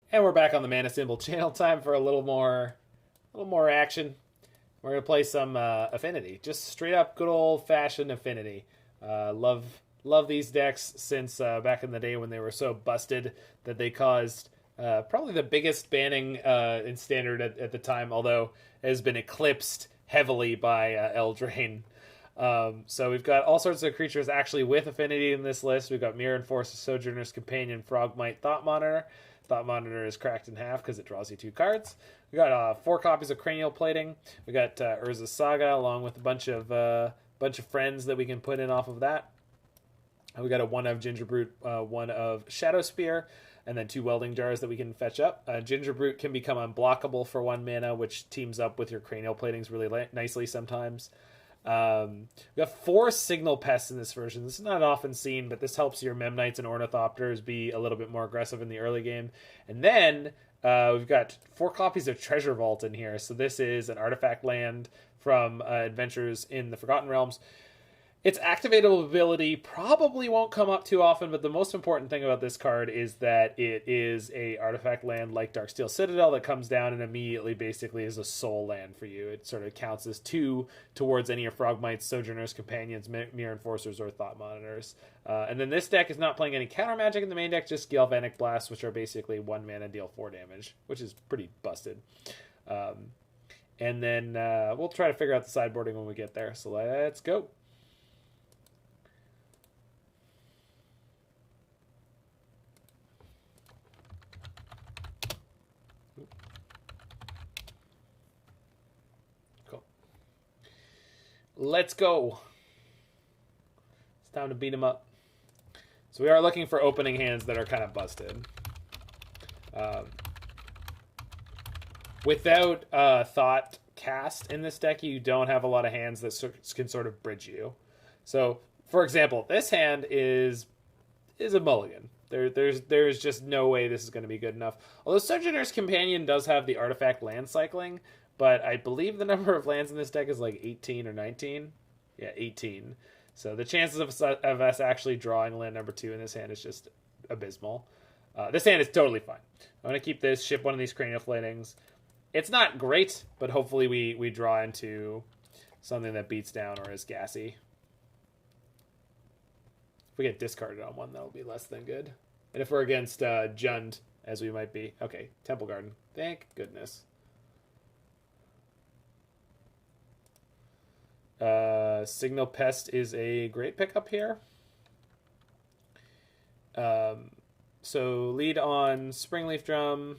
And we're back on the Mana Symbol channel. Time for a little more action. We're gonna play some Affinity, just straight up good old fashioned Affinity. Love these decks since back in the day when they were so busted that they caused probably the biggest banning in Standard at the time, although it has been eclipsed heavily by Eldraine. So we've got all sorts of creatures actually with Affinity in this list. We've got Myr Enforcer, Sojourner's Companion, Frogmite, Thought Monitor. Thought Monitor is cracked in half because it draws you 2 cards. We got 4 copies of Cranial Plating. We got Urza Saga along with a bunch of friends that we can put in off of that. We got a 1 of Gingerbrute, 1 of Shadowspear, and then 2 Welding Jars that we can fetch up. Gingerbrute can become unblockable for 1 mana, which teams up with your Cranial Platings really nicely sometimes. We got 4 Signal Pests in this version. This is not often seen, but this helps your Memnites and Ornithopters be a little bit more aggressive in the early game. And then we've got 4 copies of Treasure Vault in here. So this is an artifact land from Adventures in the Forgotten Realms. Its activatable ability probably won't come up too often, but the most important thing about this card is that it is a artifact land like Darksteel Citadel that comes down and immediately basically is a soul land for you. It sort of counts as 2 towards any of Frogmites, Sojourners, Companions, Myr Enforcers, or Thought Monitors. And then this deck is not playing any counter magic in the main deck, just Galvanic Blast, which are basically 1 mana, deal 4 damage, which is pretty busted. And then we'll try to figure out the sideboarding when we get there. So let's go. Let's go. It's time to beat him up. So we are looking for opening hands that are kind of busted. Without Thought cast in this deck, you don't have a lot of hands that can sort of bridge you. So, for example, this hand is a mulligan. There's just no way this is going to be good enough. Although Sojourner's Companion does have the artifact land cycling, but I believe the number of lands in this deck is like 18 or 19. Yeah, 18. So the chances of us actually drawing land number 2 in this hand is just abysmal. This hand is totally fine. I'm going to keep this, ship one of these Cranial Platings. It's not great, but hopefully we draw into something that beats down or is gassy. If we get discarded on one, that'll be less than good. And if we're against Jund, as we might be. Okay, Temple Garden. Thank goodness. Signal Pest is a great pickup here. So lead on Springleaf Drum,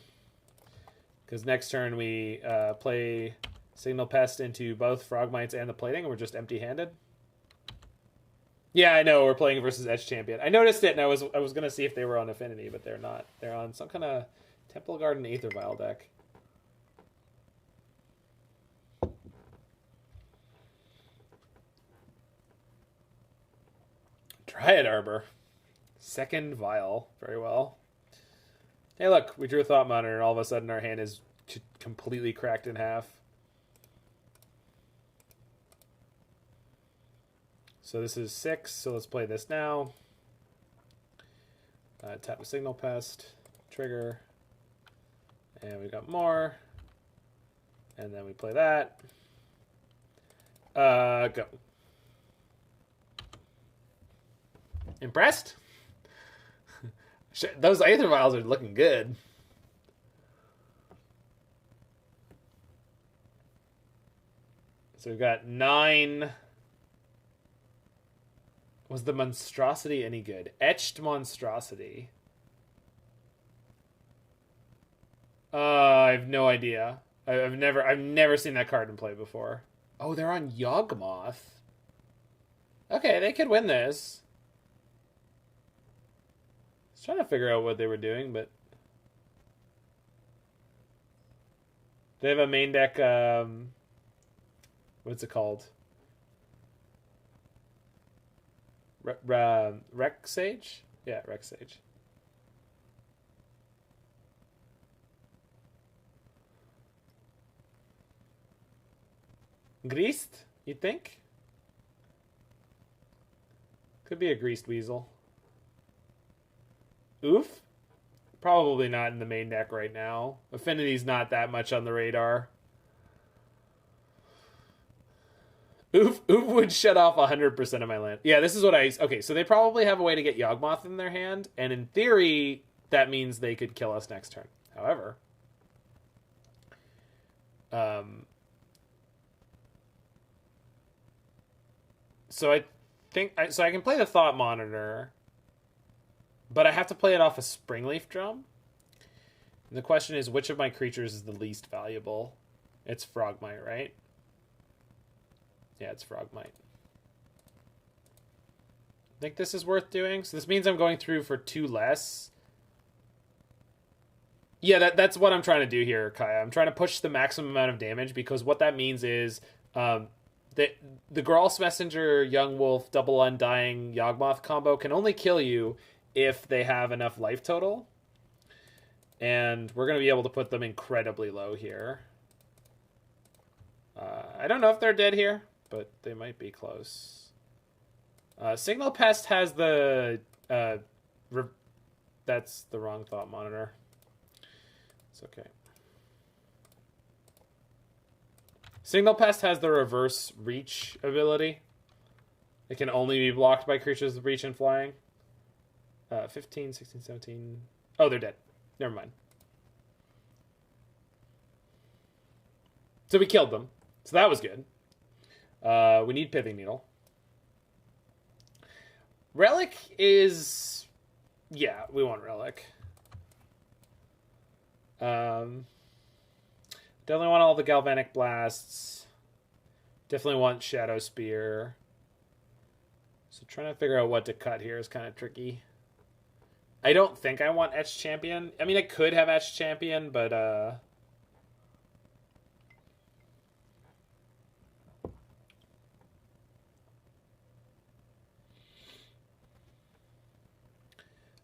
because next turn we play Signal Pest into both Frogmites and the Plating, and we're just empty-handed. Yeah, I know, we're playing versus Etched Champion. I noticed it, and I was going to see if they were on Affinity, but they're not. They're on some kind of Temple Garden Aether Vial deck. Dryad Arbor. 2nd Vial. Very well. Hey, look, we drew a Thought Monitor, and all of a sudden our hand is completely cracked in half. So this is 6, so let's play this now. Tap a Signal Pest. Trigger. And we got more. And then we play that. Go. Impressed? Those Aether Vials are looking good. So we've got 9. Was the Monstrosity any good? Etched Monstrosity. I have no idea. I've never seen that card in play before. Oh, they're on Yawgmoth. Okay, they could win this. I was trying to figure out what they were doing, but they have a main deck. What's it called? Rec Sage? Yeah, Rec Sage. Greased, you think? Could be a greased weasel. Oof. Probably not in the main deck right now. Affinity's not that much on the radar. Oof would shut off 100% of my land. Yeah, this is what I... Okay, so they probably have a way to get Yawgmoth in their hand, and in theory, that means they could kill us next turn. However... So I think... So I can play the Thought Monitor, but I have to play it off a Springleaf Drum. And the question is, which of my creatures is the least valuable? It's Frogmite, right? Yeah, it's Frogmite. I think this is worth doing. So this means I'm going through for 2 less. Yeah, that's what I'm trying to do here, Kaya. I'm trying to push the maximum amount of damage, because what that means is the Gral's Messenger, Young Wolf, Double Undying, Yawgmoth combo can only kill you if they have enough life total. And we're going to be able to put them incredibly low here. I don't know if they're dead here, but they might be close. Signal Pest has the... that's the wrong Thought Monitor. It's okay. Signal Pest has the reverse reach ability. It can only be blocked by creatures with reach and flying. 15, 16, 17... Oh, they're dead. Never mind. So we killed them. So that was good. We need Pithing Needle. Relic is... Yeah, we want Relic. Definitely want all the Galvanic Blasts. Definitely want Shadowspear. So trying to figure out what to cut here is kind of tricky. I don't think I want Etched Champion. I mean, I could have Etched Champion, but...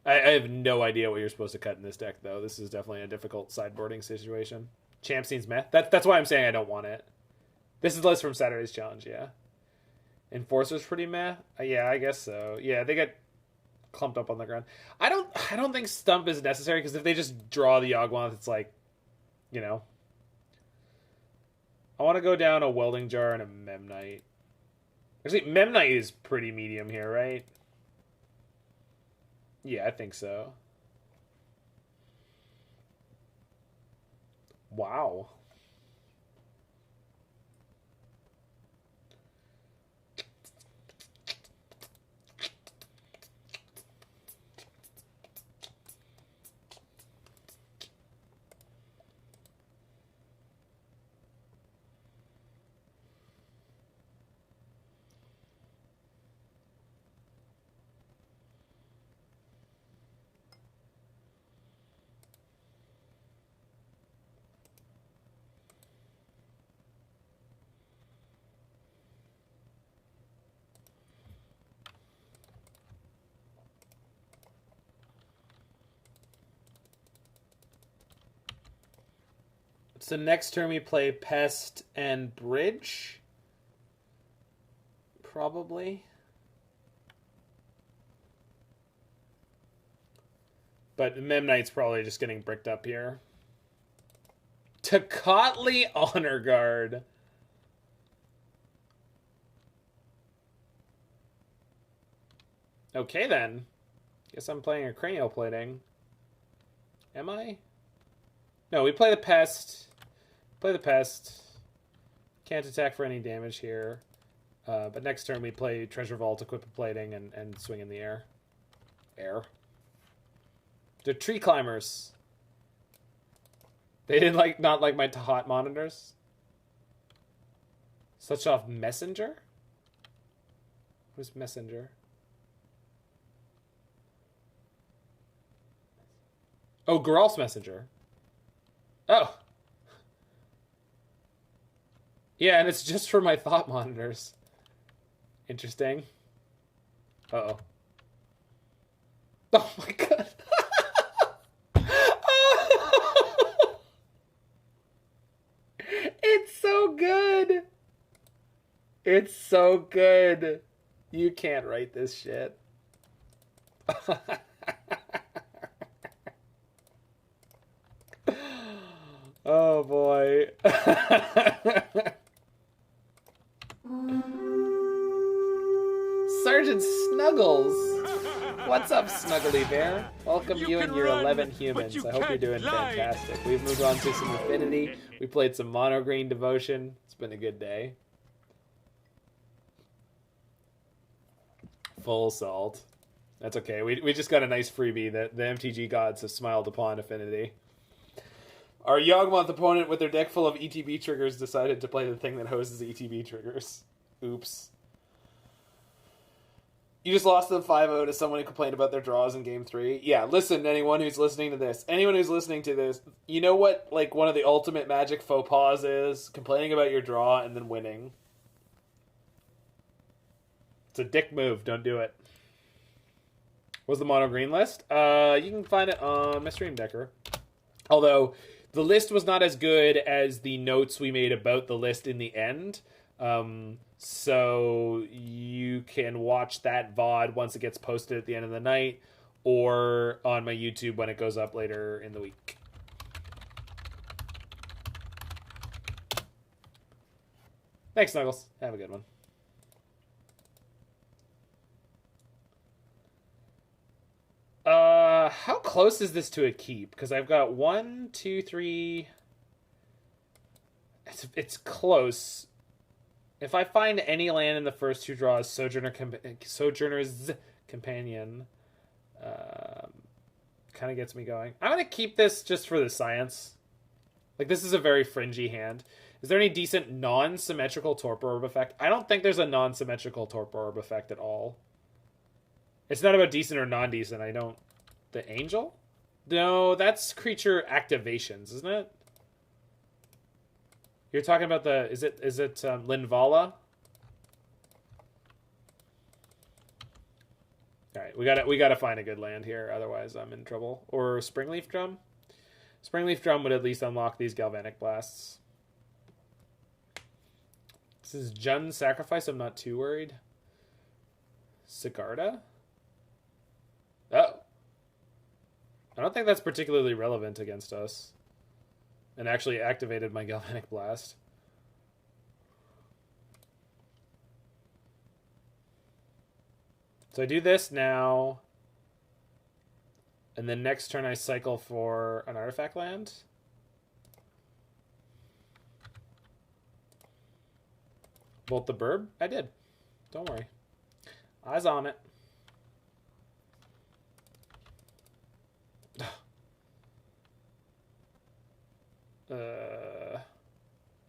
I have no idea what you're supposed to cut in this deck, though. This is definitely a difficult sideboarding situation. Champ seems meh. That's why I'm saying I don't want it. This is the list from Saturday's challenge, yeah. Enforcer's pretty meh. Yeah, I guess so. Yeah, they get clumped up on the ground. I don't think Stump is necessary, because if they just draw the Yawgmoth, it's like, you know. I want to go down a Welding Jar and a Memnite. Actually, Memnite is pretty medium here, right? Yeah, I think so. Wow. So next turn we play Pest and Bridge. Probably. But Memnite's probably just getting bricked up here. Tocatli Honor Guard. Okay then. Guess I'm playing a Cranial Plating. Am I? No, we play the Pest. Play the Pest. Can't attack for any damage here. But next turn we play Treasure Vault, equip a Plating, and swing in the air. The Tree Climbers. They didn't not like my hot monitors. Such off Messenger? Who's Messenger? Oh, Geralt's Messenger. Oh. Yeah, and it's just for my thought monitors. Interesting. Uh-oh. Oh my god. It's so good. It's so good. You can't write this shit. Oh boy. Sergeant Snuggles. What's up, Snuggly Bear? Welcome you and your 11 humans. I hope you're doing fantastic. We've moved on to some Affinity. We played some Mono Green Devotion. It's been a good day. Full Salt. That's okay. We just got a nice freebie that the MTG gods have smiled upon Affinity. Our Yawgmoth opponent with their deck full of ETB triggers decided to play the thing that hoses ETB triggers. Oops. You just lost them 5-0 to someone who complained about their draws in Game 3. Yeah, listen, anyone who's listening to this. Anyone who's listening to this, you know what, like, one of the ultimate Magic faux pas is? Complaining about your draw and then winning. It's a dick move. Don't do it. What's the mono green list? You can find it on my stream decker. Although, the list was not as good as the notes we made about the list in the end. So you can watch that VOD once it gets posted at the end of the night, or on my YouTube when it goes up later in the week. Thanks, Snuggles. Have a good one. How close is this to a keep? Because I've got 1, 2, 3... It's close. If I find any land in the first two draws, Sojourner's Companion kind of gets me going. I'm going to keep this just for the science. Like, this is a very fringy hand. Is there any decent non-symmetrical Torpor Orb effect? I don't think there's a non-symmetrical Torpor Orb effect at all. It's not about decent or non-decent. I don't... The Angel? No, that's creature activations, isn't it? You're talking about the... Is it Linvala? Alright, we gotta find a good land here, otherwise I'm in trouble. Or Springleaf Drum? Springleaf Drum would at least unlock these Galvanic Blasts. This is Jun's Sacrifice, I'm not too worried. Sigarda? Oh. I don't think that's particularly relevant against us. And actually activated my Galvanic Blast. So I do this now. And then next turn I cycle for an artifact land. Bolt the Burb? I did. Don't worry. Eyes on it.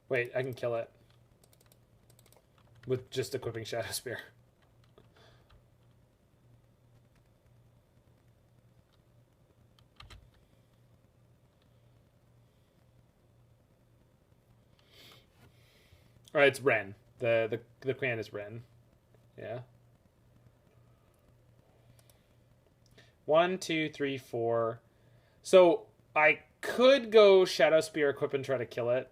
Wait, I can kill it. With just equipping Shadowspear. Alright, it's Ren. The clan is Ren. Yeah. 1, 2, 3, 4. So I could go Shadowspear, equip, and try to kill it.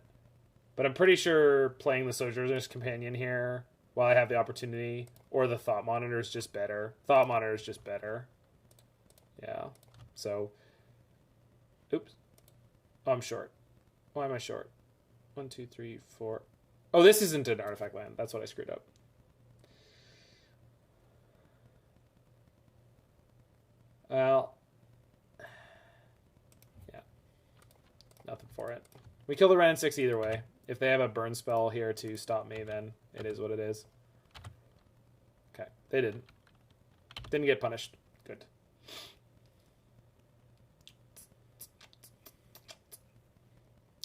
But I'm pretty sure playing the Sojourner's Companion here while I have the opportunity, or the Thought Monitor is just better. Thought Monitor is just better. Yeah. So, oops. Oh, I'm short. Why am I short? 1, 2, 3, 4. Oh, this isn't an artifact land. That's what I screwed up. Well, yeah. Nothing for it. We kill the Ren 6 either way. If they have a burn spell here to stop me, then it is what it is. Okay, they didn't. Didn't get punished. Good.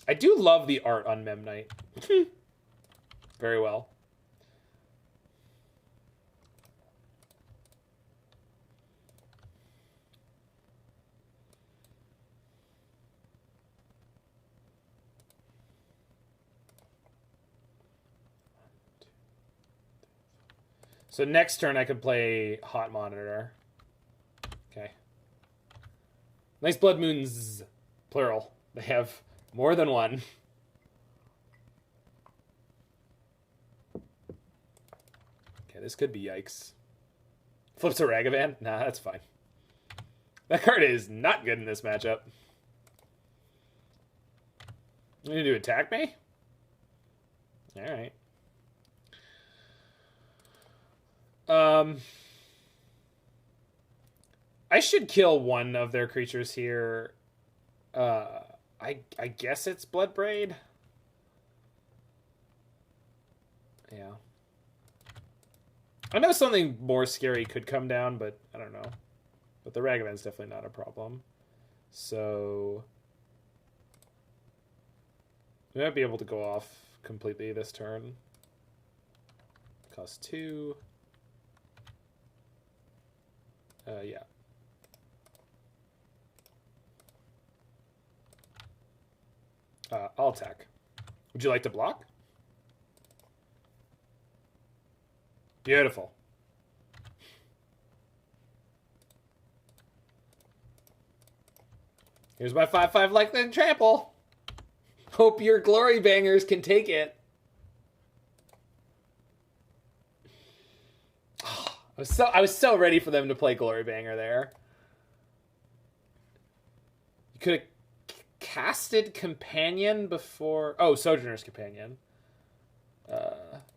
I do love the art on Memnite. Very well. So next turn I could play Hot Monitor. Okay. Nice Blood Moons. Plural. They have more than one. Okay, this could be yikes. Flips a Ragavan? Nah, that's fine. That card is not good in this matchup. You need to attack me? Alright. I should kill one of their creatures here. I guess it's Bloodbraid. Yeah. I know something more scary could come down, but I don't know. But the Ragavan's definitely not a problem. So we might be able to go off completely this turn. Cost 2. Yeah. I'll attack. Would you like to block? Beautiful. Here's my 5/5 Lightning Trample. Hope your glory bangers can take it. Oh, I was so ready for them to play glory banger there. You could have casted Companion before... Oh, Sojourner's Companion.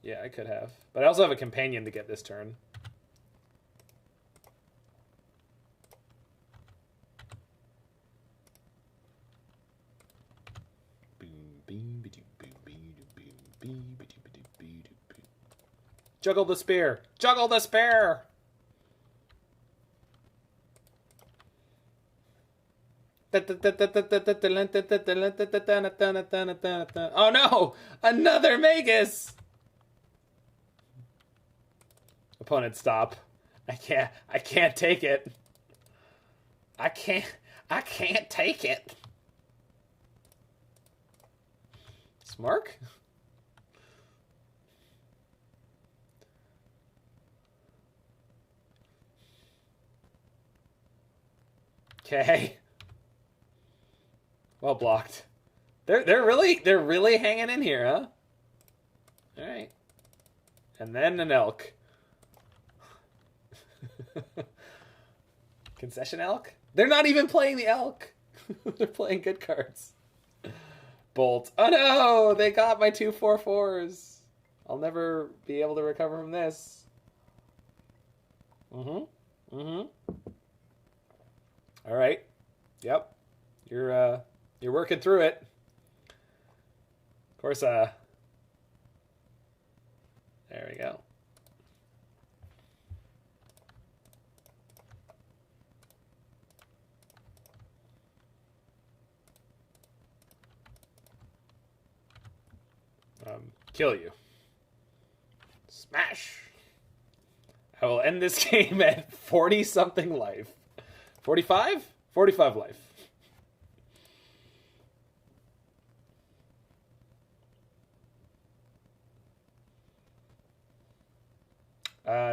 Yeah, I could have. But I also have a Companion to get this turn. Juggle the spear! Juggle the spear! Oh no! Another Magus! Opponent, stop. I can't take it. I can't take it. Smark? Okay. Well blocked. They're really hanging in here, huh? All right. And then an elk. Concession elk? They're not even playing the elk. They're playing good cards. Bolt. Oh no! They got my 2/4/4s. I'll never be able to recover from this. All right. Yep. You're working through it. Of course, there we go. Kill you. Smash! I will end this game at 40-something life. 45? 45 life.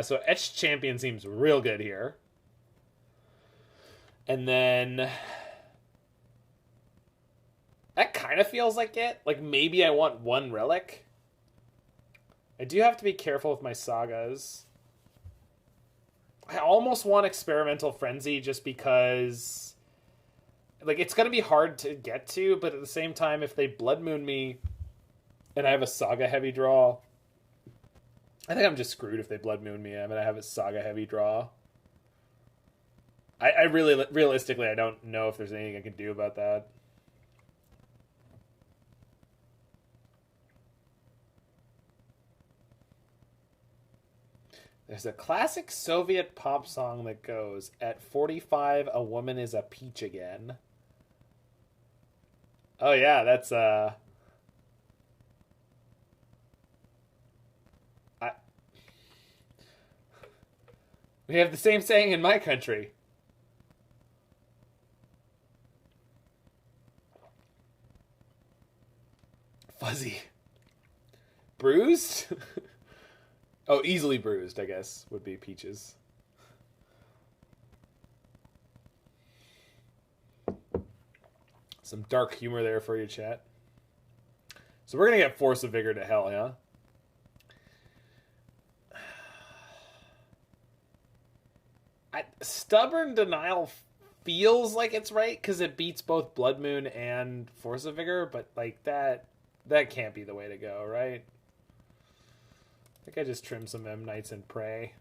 So Etched Champion seems real good here. And then... that kind of feels like it. Like, maybe I want one relic. I do have to be careful with my sagas. I almost want Experimental Frenzy just because... like, it's going to be hard to get to, but at the same time, if they Blood Moon me and I have a saga heavy draw... I think I'm just screwed if they Blood Moon me. I'm going to have a saga heavy draw. I really, realistically, I don't know if there's anything I can do about that. There's a classic Soviet pop song that goes, at 45, a woman is a peach again. Oh yeah, that's, we have the same saying in my country. Fuzzy. Bruised? Oh, easily bruised, I guess, would be peaches. Some dark humor there for you, chat. So we're going to get Force of Vigor to hell, yeah? Stubborn Denial feels like it's right because it beats both Blood Moon and Force of Vigor, but like that can't be the way to go, right? I think I just trim some Memnites and pray.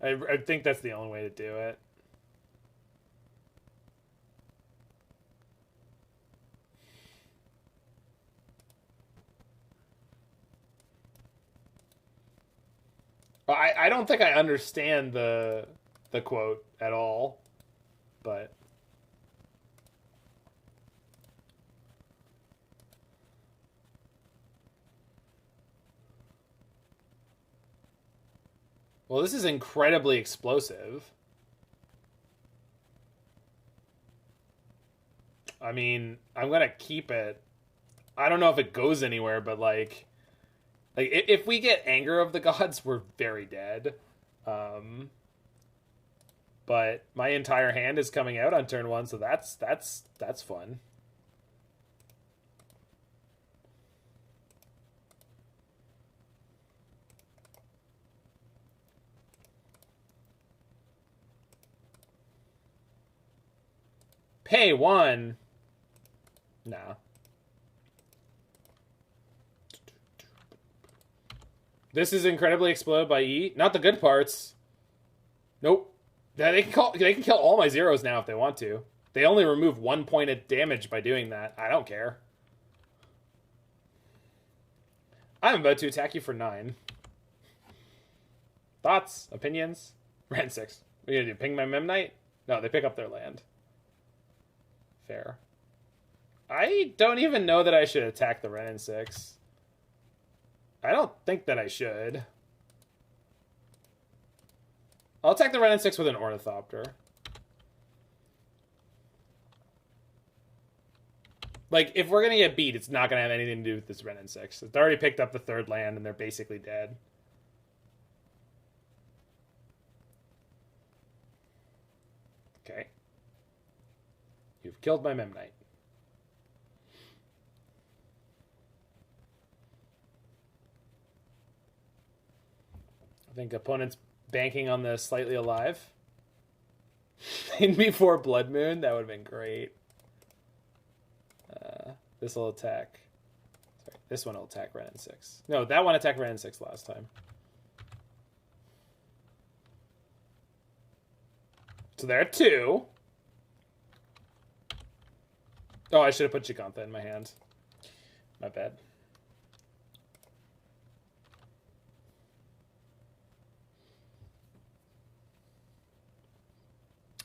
I think that's the only way to do it. I don't think I understand the quote at all, but well, this is incredibly explosive. I mean, I'm gonna keep it. I don't know if it goes anywhere, but like if we get Anger of the Gods, we're very dead. But my entire hand is coming out on turn 1, so that's fun. Pay 1. Nah. This is incredibly explode by E. Not the good parts. Nope. They can kill all my zeros now if they want to. They only remove 1 point of damage by doing that. I don't care. I'm about to attack you for 9. Thoughts? Opinions? Ran 6. What are you gonna do? Ping my Memnite? No, they pick up their land. Fair. I don't even know that I should attack the Ren 6. I don't think that I should. I'll attack the Ren 6 with an Ornithopter. Like, if we're going to get beat, it's not going to have anything to do with this Ren 6. It's already picked up the 3rd land, and they're basically dead. Okay. You've killed my Memnite. I think opponent's banking on the slightly alive. In before Blood Moon, that would have been great. This will attack. Sorry, this one will attack Ren 6. No, that one attacked Ren 6 last time. So there are 2. Oh, I should have put Jegantha in my hand. My bad.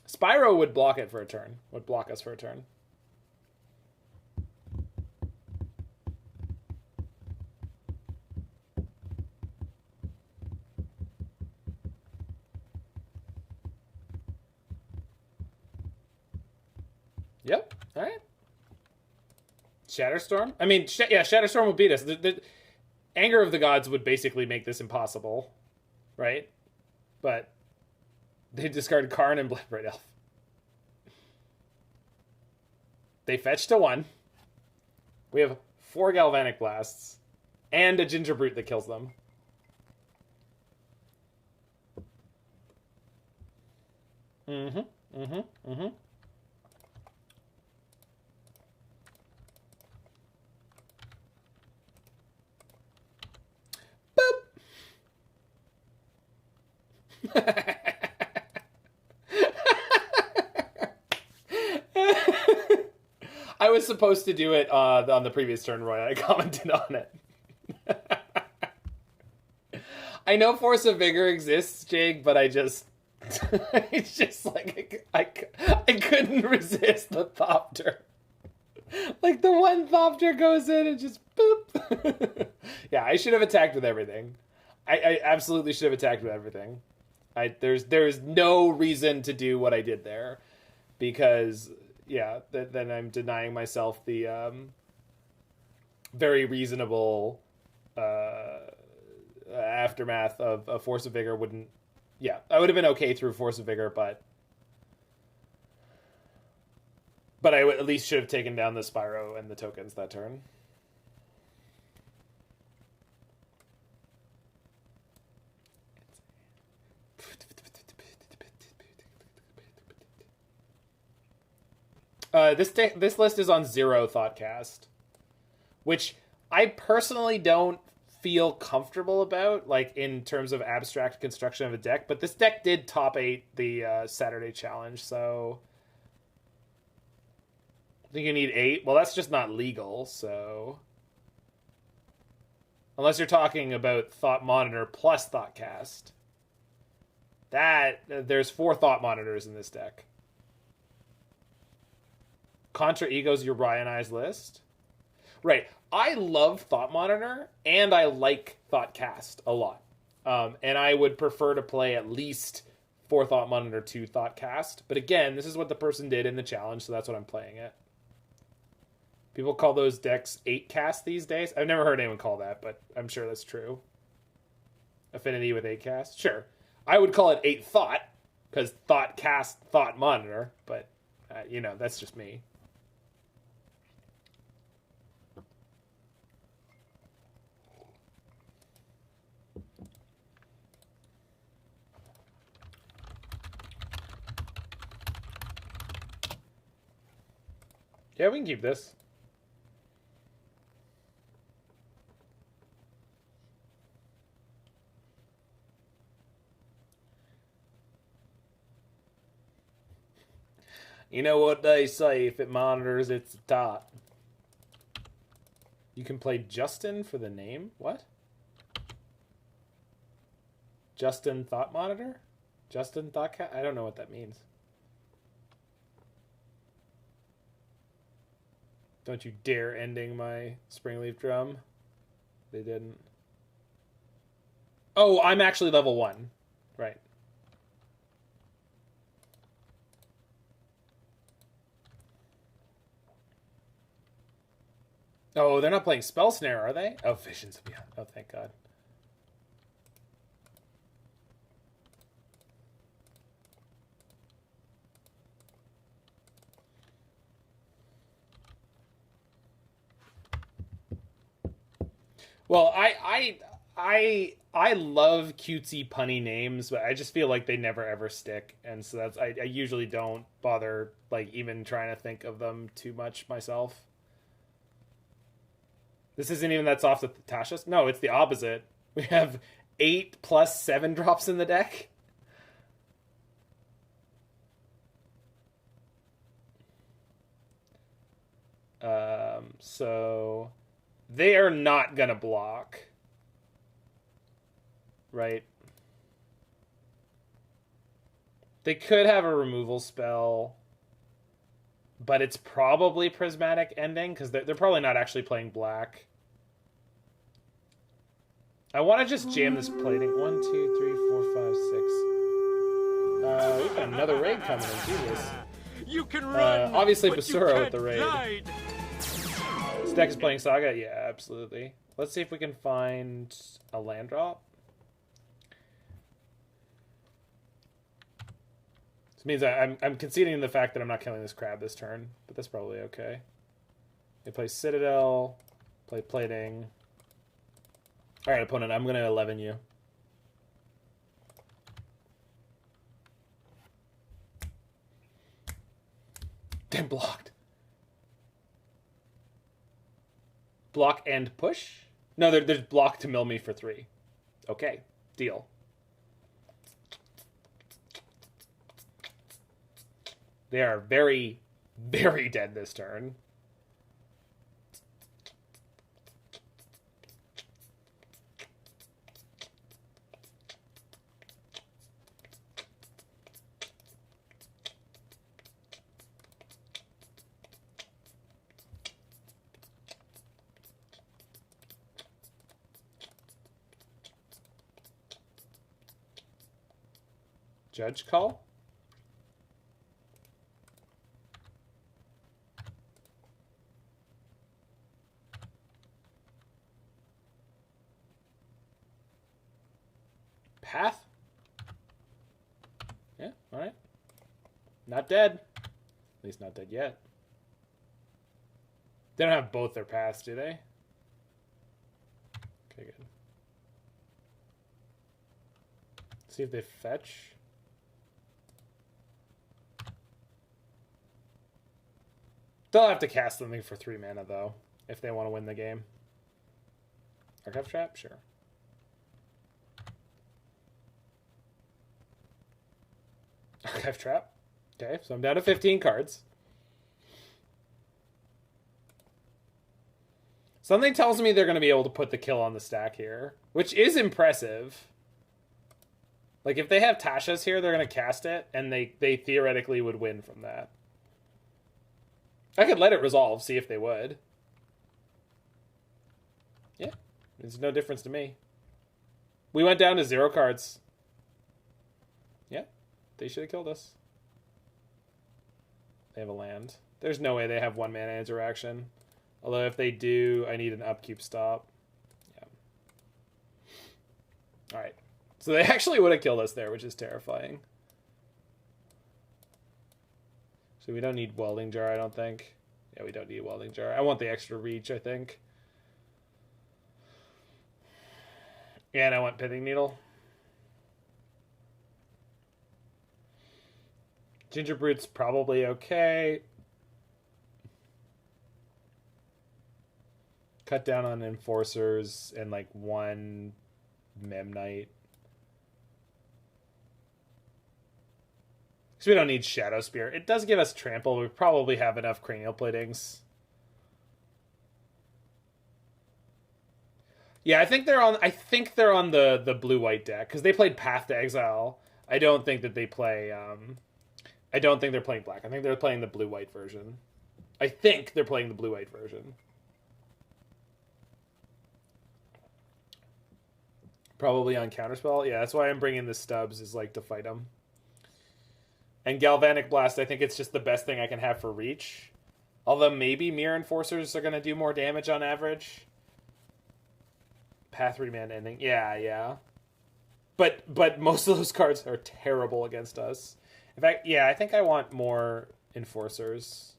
Spyro would block it for a turn. Would block us for a turn. Yep. All right. Shatterstorm? I mean, yeah, Shatterstorm would beat us. The Anger of the Gods would basically make this impossible, right? But they discarded Karn and Bloodbraid Elf. They fetched a 1. We have 4 Galvanic Blasts and a Gingerbrute that kills them. Mm-hmm. I was supposed to do it on the previous turn, Roy. I commented on it. I know Force of Vigor exists, Jake, but I just... it's just like... I couldn't resist the Thopter. Like, the one Thopter goes in and just boop. Yeah, I should have attacked with everything. I absolutely should have attacked with everything. There's no reason to do what I did there, because yeah, then I'm denying myself the very reasonable aftermath of a Force of Vigor. Wouldn't, yeah, I would have been okay through Force of Vigor, but I would, at least should have taken down the Spyro and the tokens that turn. This list is on 0 Thoughtcast, which I personally don't feel comfortable about, like in terms of abstract construction of a deck. But this deck did top 8 the Saturday challenge, so I think you need 8. Well, that's just not legal, so unless you're talking about Thought Monitor plus Thoughtcast, that there's 4 Thought Monitors in this deck. Contra Ego's your Ryanized list. Right. I love Thought Monitor, and I like Thoughtcast a lot. And I would prefer to play at least 4 Thought Monitor, 2 Thoughtcast. But again, this is what the person did in the challenge, so that's what I'm playing it. People call those decks 8-cast these days. I've never heard anyone call that, but I'm sure that's true. Affinity with 8-cast? Sure. I would call it 8 Thought, because Thoughtcast, Thought Monitor, but, you know, that's just me. Yeah, we can keep this. You know what they say, if it monitors, it's a tot. You can play Justin for the name? What? Justin Thought Monitor? Justin Thoughtcast? I don't know what that means. Don't you dare ending my Springleaf Drum. They didn't. Oh, I'm actually level 1. Right. Oh, they're not playing Spell Snare, are they? Oh, Visions of Beyond. Oh, thank God. Well, I love cutesy punny names, but I just feel like they never ever stick, and so that's I usually don't bother like even trying to think of them too much myself. This isn't even that soft with Tasha's. No, it's the opposite. We have 8 plus 7 drops in the deck. So they are not gonna block, right? They could have a removal spell, but it's probably Prismatic Ending, because they're probably not actually playing black. I want to just jam this plating. 1, 2, 3, 4, 5, 6. We've got another raid coming in. Jesus. You can run, obviously but Basura with the raid. Hide. This deck is playing Saga? Yeah, absolutely. Let's see if we can find a land drop. This means I'm conceding the fact that I'm not killing this crab this turn, but that's probably okay. They play Citadel, play Plating. Alright, opponent, I'm going to 11 you. Damn, blocked. Block and push? No, there's block to mill me for 3. Okay, deal. They are very, very dead this turn. Judge call? Path? Yeah, alright. Not dead. At least not dead yet. They don't have both their paths, do they? Okay, good. See if they fetch. They'll have to cast something for 3 mana, though, if they want to win the game. Archive Trap? Sure. Archive Trap. Okay, so I'm down to 15 cards. Something tells me they're going to be able to put the kill on the stack here, which is impressive. Like, if they have Tasha's here, they're going to cast it, and they theoretically would win from that. I could let it resolve, see if they would. Yeah, it's no difference to me. We went down to 0 cards. Yeah, they should have killed us. They have a land. There's no way they have 1 mana interaction. Although if they do, I need an upkeep stop. Yeah. Alright. So they actually would have killed us there, which is terrifying. So we don't need Welding Jar, I don't think. Yeah, we don't need Welding Jar. I want the extra reach, I think. And I want Pithing Needle. Gingerbrute's probably okay. Cut down on Enforcers and like 1 Memnite. Because we don't need Shadowspear. It does give us trample. We probably have enough Cranial Platings. Yeah, I think they're on the blue-white deck because they played Path to Exile. I don't think that they play. I don't think they're playing black. I think they're playing the blue-white version. I think they're playing the blue-white version. Probably on Counterspell. Yeah, that's why I'm bringing the stubs, is like to fight them. And Galvanic Blast, I think it's just the best thing I can have for reach. Although maybe Myr Enforcers are going to do more damage on average. Path Remand Ending. Yeah. But most of those cards are terrible against us. In fact, yeah, I think I want more Enforcers.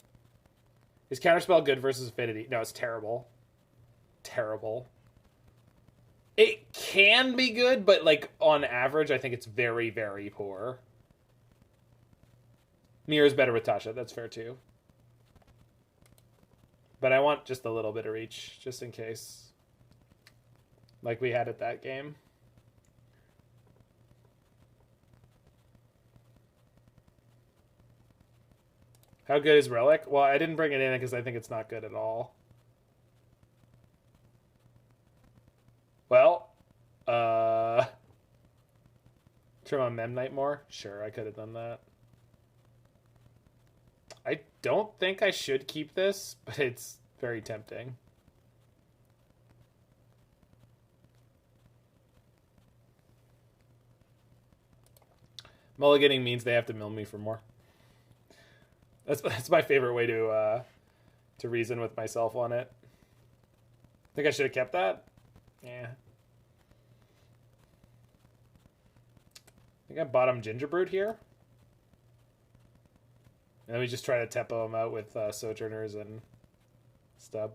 Is Counterspell good versus Affinity? No, it's terrible. Terrible. It can be good, but like on average, I think it's very, very poor. Myr is better with Tasha. That's fair too. But I want just a little bit of reach, just in case. Like we had at that game. How good is Relic? Well, I didn't bring it in because I think it's not good at all. Well, trim on Memnite more? Sure, I could have done that. I don't think I should keep this, but it's very tempting. Mulliganing means they have to mill me for more. That's my favorite way to reason with myself on it. Think I should have kept that? Yeah. I think I bottom Gingerbrute here. And then we just try to tempo them out with Sojourners and Stub.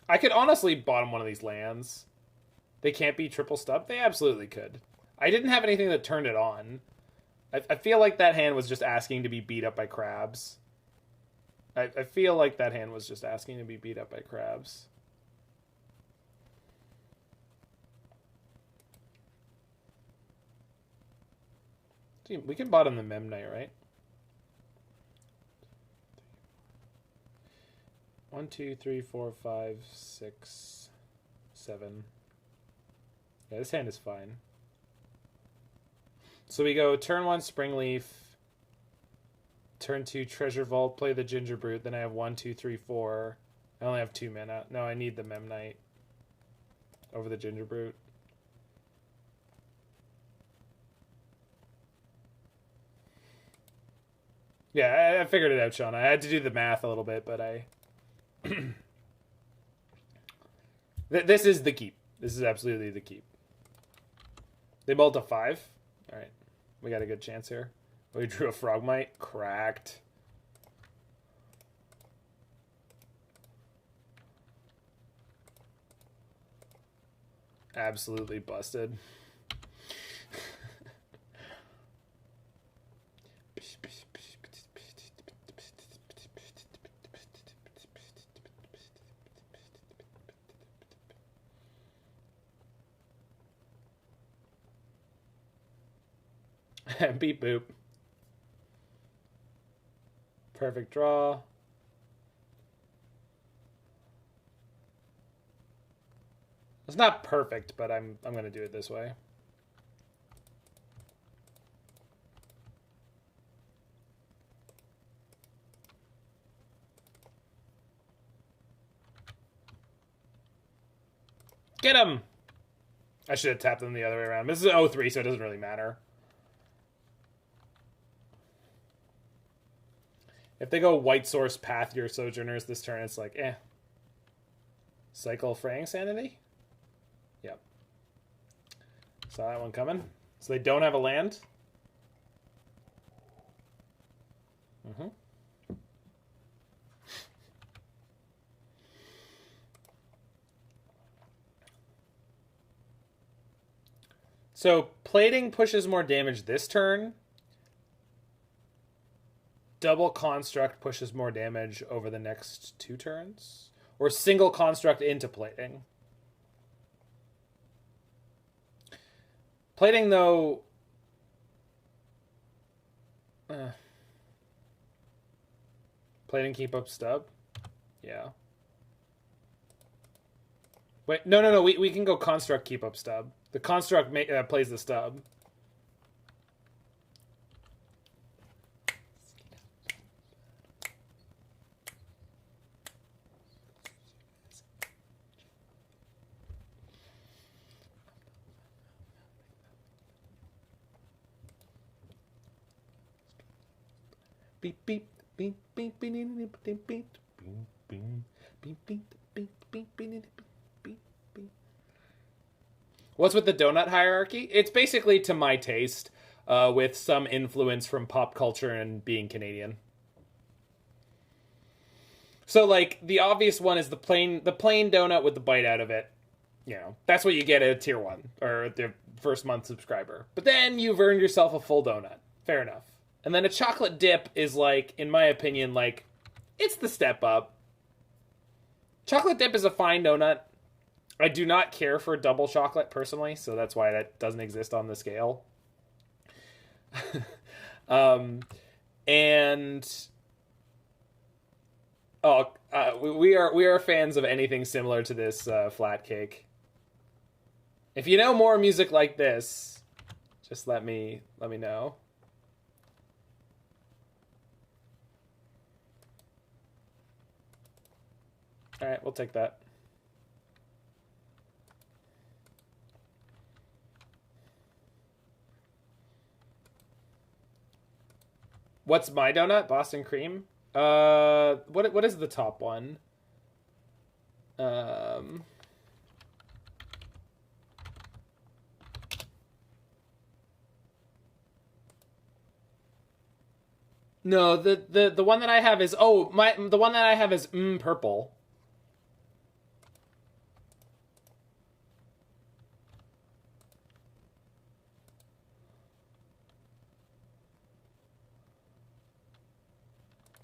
I could honestly bottom one of these lands. They can't be triple Stub? They absolutely could. I didn't have anything that turned it on. I feel like that hand was just asking to be beat up by crabs. I feel like that hand was just asking to be beat up by crabs. We can bottom the Memnite, right? 1, 2, 3, 4, 5, 6, 7. Yeah, this hand is fine. So we go turn 1 Springleaf, turn 2 Treasure Vault, play the Gingerbrute, then I have 1, 2, 3, 4. I only have 2 mana. No, I need the Memnite over the Gingerbrute. Yeah, I figured it out, Sean. I had to do the math a little bit, but I... This is the keep. This is absolutely the keep. They mulled to 5. All right. We got a good chance here. We drew a Frogmite. Cracked. Absolutely busted. Beep boop. Perfect draw. It's not perfect, but I'm gonna do it this way. Get him! I should have tapped them the other way around. This is 0-3, so it doesn't really matter. If they go white source path your Sojourners this turn, it's like, eh. Cycle Fraying Sanity? Yep. Saw that one coming. So they don't have a land? Mm-hmm. So plating pushes more damage this turn. Double construct pushes more damage over the next 2 turns. Or single construct into plating. Plating, though... Plating keep up stub? Yeah. Wait, no. We can go construct keep up stub. The construct plays the stub. Beep beep beep beep beep beep beep beep beep beep beep. What's with the donut hierarchy? It's basically to my taste, with some influence from pop culture and being Canadian. So, like, the obvious one is the plain donut with the bite out of it. You know, that's what you get at a tier 1, or the first month subscriber. But then you've earned yourself a full donut. Fair enough. And then a chocolate dip is, like, in my opinion, like, it's the step up. Chocolate dip is a fine donut. I do not care for double chocolate, personally, so that's why that doesn't exist on the scale. We are fans of anything similar to this flat cake. If you know more music like this, just let me know. All right, we'll take that. What's my donut? Boston cream? What is the top one? No, the one that I have is the one that I have is purple.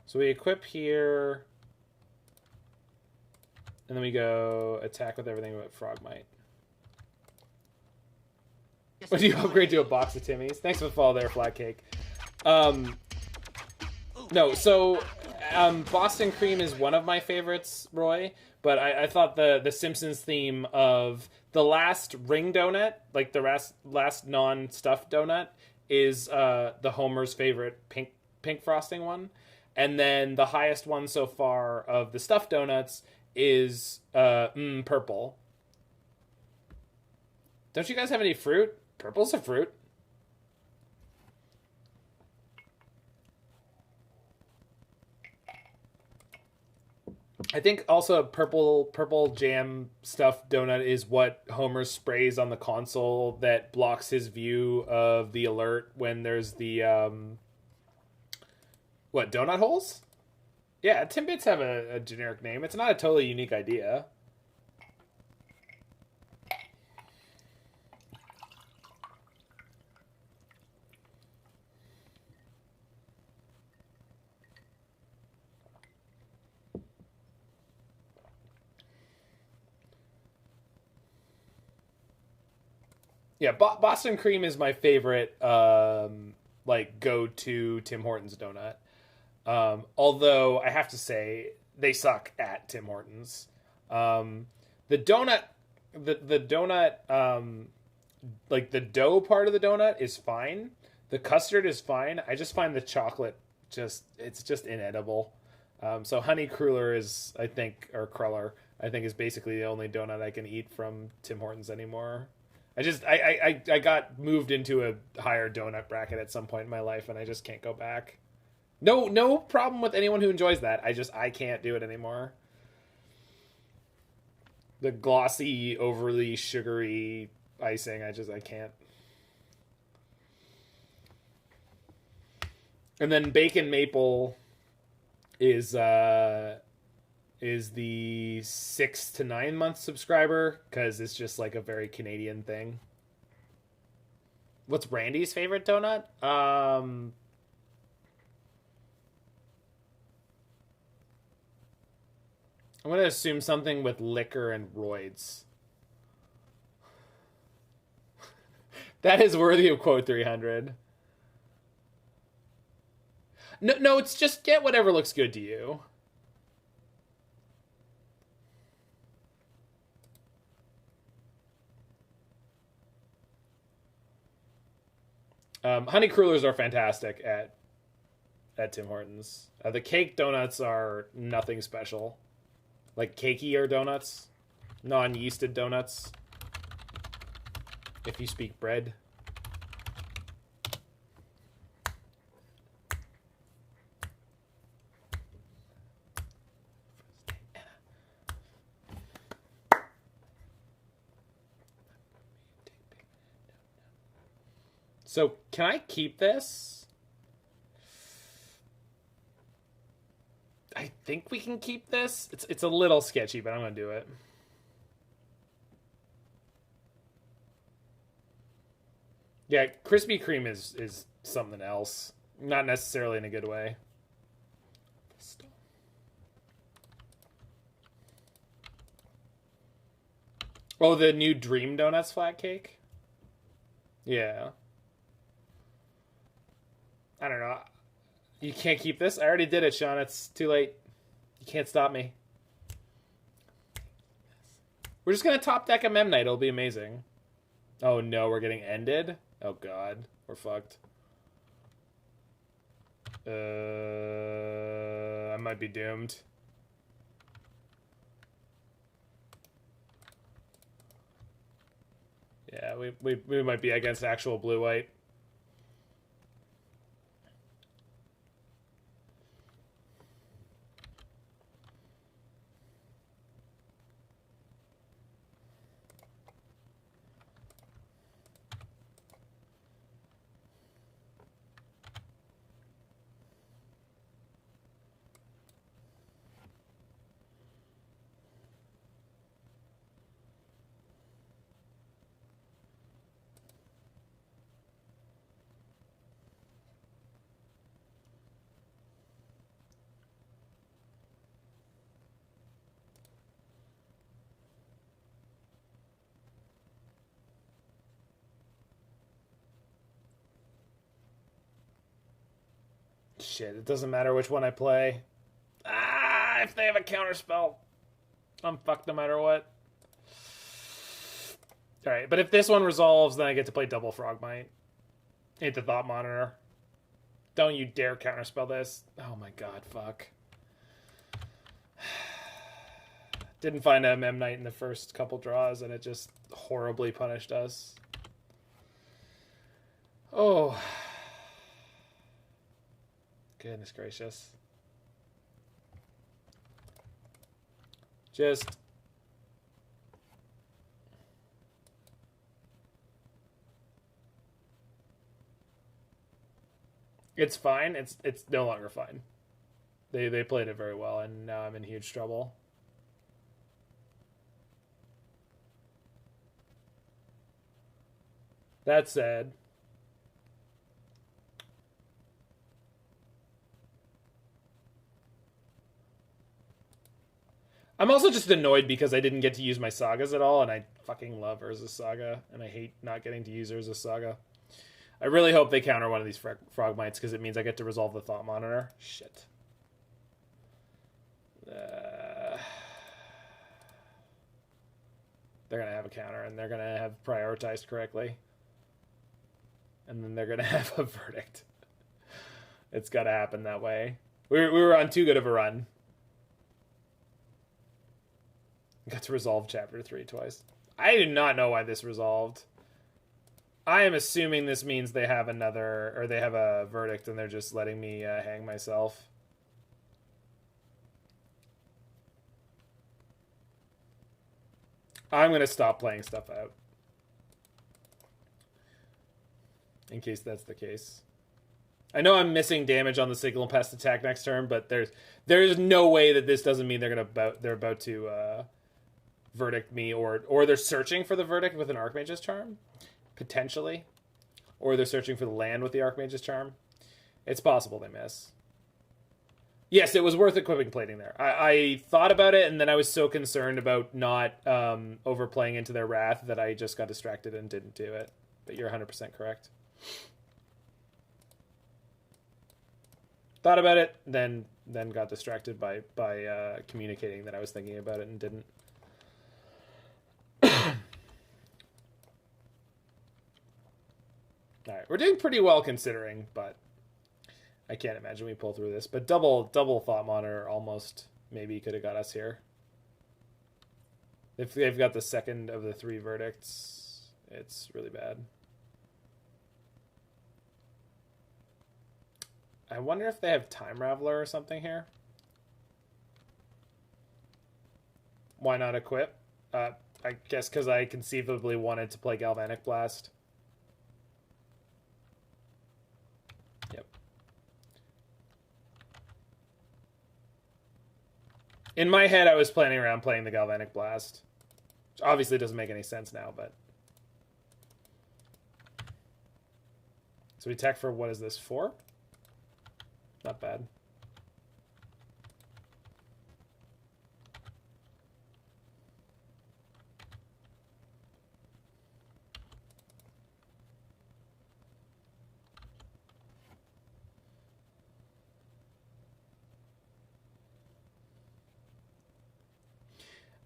So we equip here, and then we go attack with everything but Frogmite. What do you upgrade to a box of Timmy's? Thanks for the follow there, Flat Cake. No, so Boston Cream is one of my favorites, Roy, but I thought the Simpsons theme of the last ring donut, like the last non-stuffed donut, is the Homer's favorite pink frosting one. And then the highest one so far of the stuffed donuts is purple. Don't you guys have any fruit? Purple's a fruit. I think also a purple jam stuffed donut is what Homer sprays on the console that blocks his view of the alert when there's the what, donut holes? Yeah, Timbits have a generic name. It's not a totally unique idea. Yeah, Boston Cream is my favorite like go to Tim Hortons donut. Although I have to say they suck at Tim Hortons. The donut, the donut, like the dough part of the donut is fine. The custard is fine. I just find the chocolate it's just inedible. So honey cruller is, I think, or cruller, I think, is basically the only donut I can eat from Tim Hortons anymore. I got moved into a higher donut bracket at some point in my life, and I just can't go back. No problem with anyone who enjoys that. I can't do it anymore. The glossy, overly sugary icing, I can't. And then bacon maple is the 6 to 9 month subscriber, because it's just like a very Canadian thing. What's Randy's favorite donut? I'm going to assume something with liquor and roids. That is worthy of quote 300. No, it's just get whatever looks good to you. Honey crullers are fantastic at Tim Hortons. The cake donuts are nothing special. Like cakier donuts, non-yeasted donuts. If you speak bread. So, can I keep this? I think we can keep this. It's a little sketchy, but I'm going to do it. Yeah, Krispy Kreme is something else. Not necessarily in a good way. Oh, the new Dream Donuts flat cake? Yeah. I don't know. You can't keep this? I already did it, Sean. It's too late. You can't stop me. We're just going to top deck a Memnite. It'll be amazing. Oh, no. We're getting ended? Oh, God. We're fucked. I might be doomed. Yeah, we might be against actual blue-white. Shit, it doesn't matter which one I play. If they have a counterspell, I'm fucked no matter what. Alright, but if this one resolves, then I get to play double Frogmite. Hit the Thought Monitor. Don't you dare counterspell this. Oh my god, fuck. Didn't find a Memnite in the first couple draws, and it just horribly punished us. Oh. Goodness gracious. Just... It's fine. It's no longer fine. They played it very well, and now I'm in huge trouble. That said... I'm also just annoyed because I didn't get to use my Sagas at all, and I fucking love Urza's Saga, and I hate not getting to use Urza's Saga. I really hope they counter one of these Frogmites, because it means I get to resolve the Thought Monitor. Shit. They're going to have a counter, and they're going to have prioritized correctly. And then they're going to have a verdict. It's got to happen that way. We were on too good of a run. Got to resolve Chapter 3 twice. I do not know why this resolved. I am assuming this means they have another, or they have a verdict and they're just letting me hang myself. I'm going to stop playing stuff out. In case that's the case. I know I'm missing damage on the Signal Pest attack next turn, but there's no way that this doesn't mean they're about to verdict me, or they're searching for the verdict with an Archmage's Charm, potentially, or they're searching for the land with the Archmage's Charm. It's possible they miss. Yes, it was worth equipping plating there. I thought about it, and then I was so concerned about not overplaying into their wrath that I just got distracted and didn't do it. But you're 100% correct. Thought about it, then got distracted by communicating that I was thinking about it and didn't. Alright, we're doing pretty well considering, but I can't imagine we pull through this. But double Thought Monitor almost maybe could have got us here. If they've got the second of the 3 verdicts, it's really bad. I wonder if they have Time Raveler or something here. Why not equip? I guess because I conceivably wanted to play Galvanic Blast. Yep. In my head, I was planning around playing the Galvanic Blast. Which obviously doesn't make any sense now, but... So we attack for, what is this, 4? Not bad.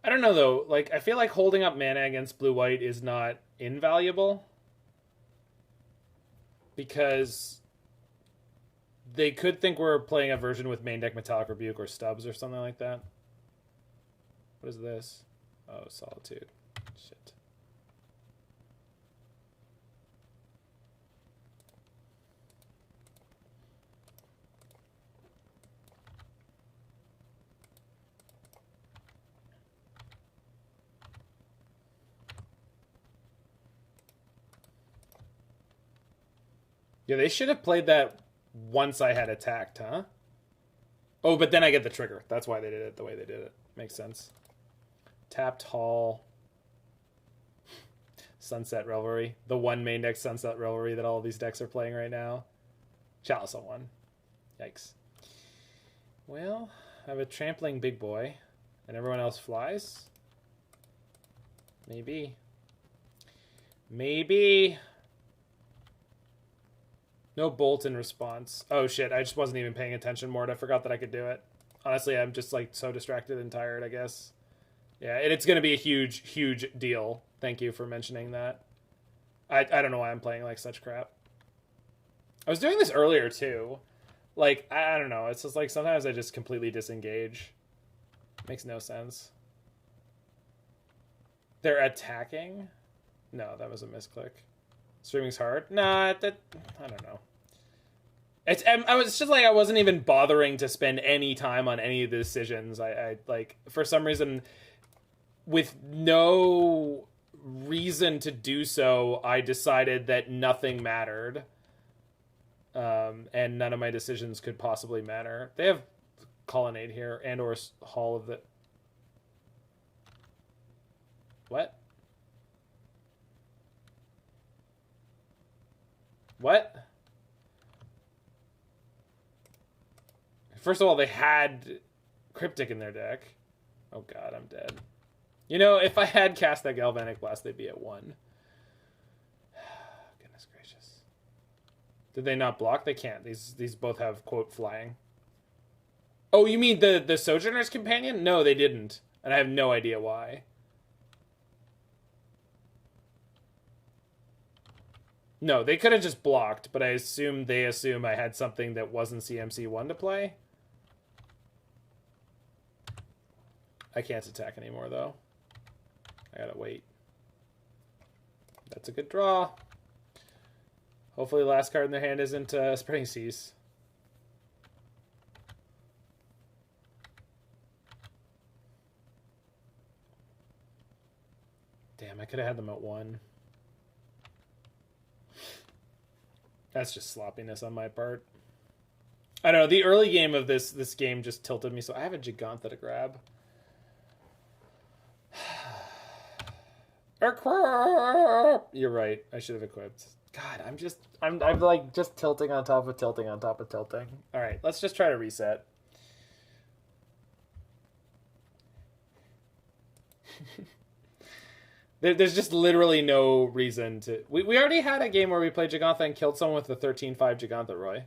I don't know, though. Like, I feel like holding up mana against blue-white is not invaluable. Because they could think we're playing a version with main deck Metallic Rebuke or Stubbs or something like that. What is this? Oh, Solitude. Shit. Yeah, they should have played that once I had attacked, huh? Oh, but then I get the trigger. That's why they did it the way they did it. Makes sense. Tapped Hall. Sunset Revelry. The one main deck Sunset Revelry that all of these decks are playing right now. Chalice on 1. Yikes. Well, I have a trampling big boy. And everyone else flies? Maybe. Maybe. No bolt in response. Oh shit, I just wasn't even paying attention more. I forgot that I could do it. Honestly, I'm just like so distracted and tired, I guess. Yeah, and it's going to be a huge, huge deal. Thank you for mentioning that. I don't know why I'm playing like such crap. I was doing this earlier too. Like, I don't know. It's just like sometimes I just completely disengage. Makes no sense. They're attacking? No, that was a misclick. Streaming's hard? Nah, I don't know. It's just like I wasn't even bothering to spend any time on any of the decisions. I like, for some reason, with no reason to do so, I decided that nothing mattered. And none of my decisions could possibly matter. They have Colonnade here, and or Hall of the... What? What? First of all, they had Cryptic in their deck. Oh god, I'm dead. You know, if I had cast that Galvanic Blast, they'd be at 1. Goodness gracious. Did they not block? They can't. These both have, quote, flying. Oh, you mean the Sojourner's Companion? No, they didn't. And I have no idea why. No, they could have just blocked, but I assume they assume I had something that wasn't CMC1 to play. I can't attack anymore, though. I gotta wait. That's a good draw. Hopefully the last card in their hand isn't Spreading Seas. Damn, I could have had them at 1. That's just sloppiness on my part. I don't know, the early game of this game just tilted me, so I have a Jegantha to grab. You're right, I should have equipped. God, I'm like just tilting on top of tilting on top of tilting. All right, let's just try to reset. There's just literally no reason to... We already had a game where we played Jegantha and killed someone with a 13-5 Jegantha, Roy.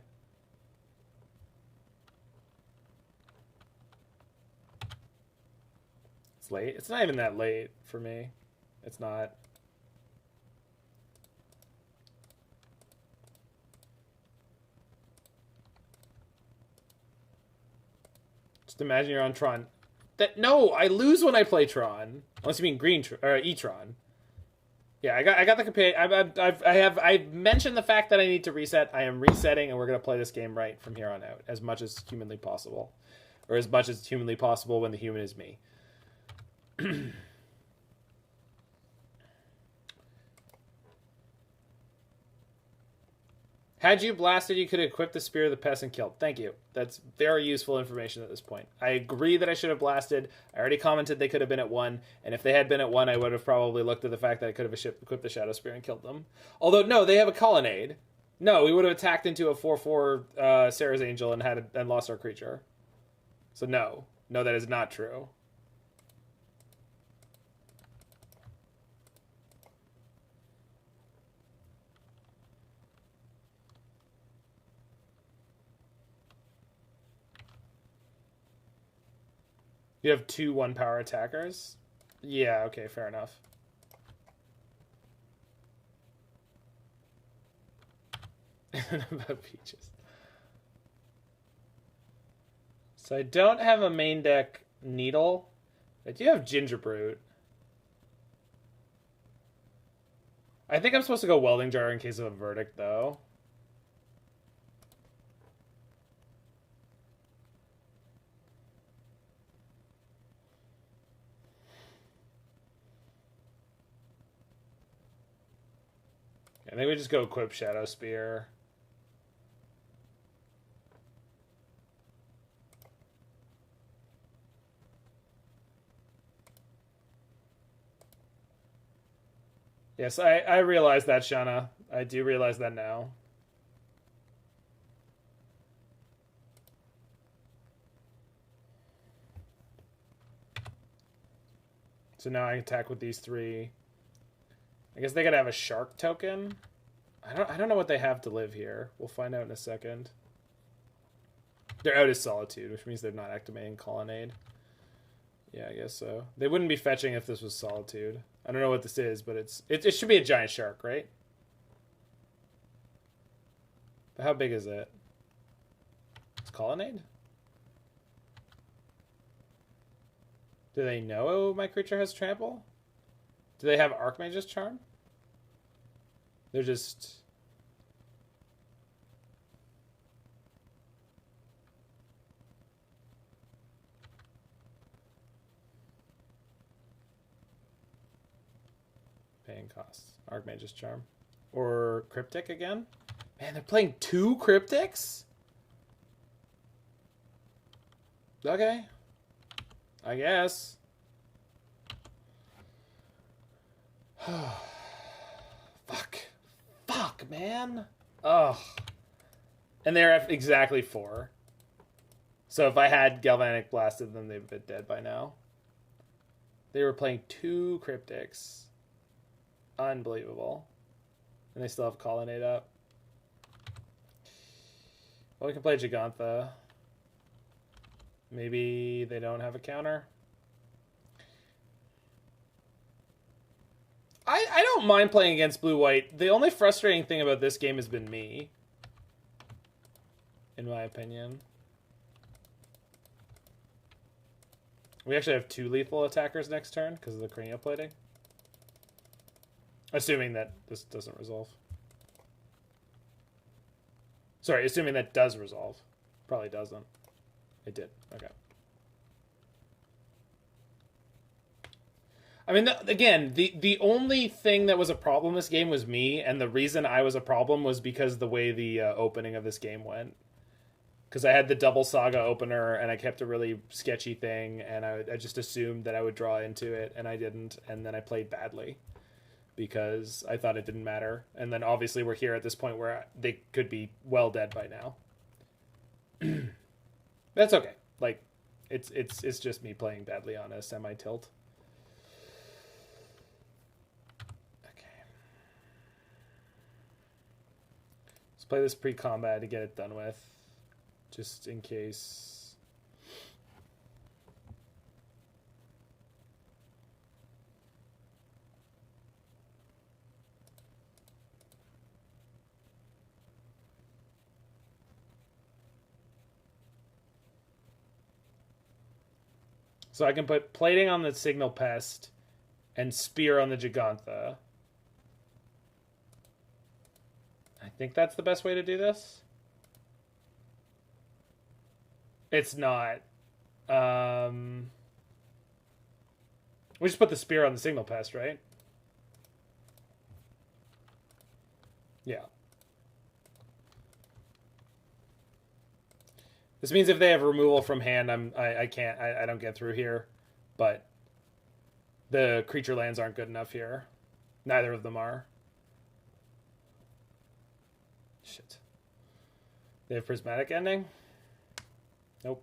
It's late. It's not even that late for me. It's not. Just imagine you're on Tron. No, I lose when I play Tron. Unless you mean Green or E-Tron. Yeah, I got the companion. I've mentioned the fact that I need to reset. I am resetting, and we're gonna play this game right from here on out, as much as humanly possible, or as much as humanly possible when the human is me. Had you blasted, you could have equipped the Spear of the Pest and killed. Thank you. That's very useful information at this point. I agree that I should have blasted. I already commented they could have been at 1, and if they had been at 1, I would have probably looked at the fact that I could have equipped the Shadowspear and killed them. Although, no, they have a Colonnade. No, we would have attacked into a 4/4 Sarah's Angel and lost our creature. So no. No, that is not true. You have 2 1-power attackers? Yeah, okay, fair enough. About Peaches. So I don't have a main deck Needle. I do have Gingerbrute. I think I'm supposed to go Welding Jar in case of a verdict, though. I think we just go equip Shadowspear. Yes, I realize that, Shauna. I do realize that now. So now I attack with these 3. I guess they gotta have a shark token. I don't know what they have to live here. We'll find out in a second. They're out of Solitude, which means they're not activating Colonnade. Yeah, I guess so. They wouldn't be fetching if this was Solitude. I don't know what this is, but it should be a giant shark, right? But how big is it? It's Colonnade? Do they know my creature has trample? Do they have Archmage's Charm? They're just... paying costs. Archmage's Charm. Or Cryptic again? Man, they're playing 2 Cryptics? Okay. I guess. Fuck. Fuck, man. Ugh. And they're at exactly 4. So if I had Galvanic blasted them, they'd have been dead by now. They were playing 2 Cryptics. Unbelievable. And they still have Colonnade up. Well, we can play Jegantha. Maybe they don't have a counter. I don't mind playing against blue-white. The only frustrating thing about this game has been me. In my opinion. We actually have 2 lethal attackers next turn because of the Cranial Plating. Assuming that this doesn't resolve. Sorry, assuming that does resolve. Probably doesn't. It did. Okay. I mean, again, the only thing that was a problem in this game was me, and the reason I was a problem was because the way the opening of this game went. Because I had the double Saga opener, and I kept a really sketchy thing, and I just assumed that I would draw into it, and I didn't, and then I played badly. Because I thought it didn't matter. And then obviously we're here at this point where they could be well dead by now. That's okay. Like, it's just me playing badly on a semi-tilt. Let's play this pre-combat to get it done with, just in case. So I can put plating on the Signal Pest and spear on the Jegantha. I think that's the best way to do this. It's not. We just put the spear on the Signal Pest, right? Yeah. This means if they have removal from hand, I don't get through here. But the creature lands aren't good enough here. Neither of them are. Shit. They have prismatic ending? Nope.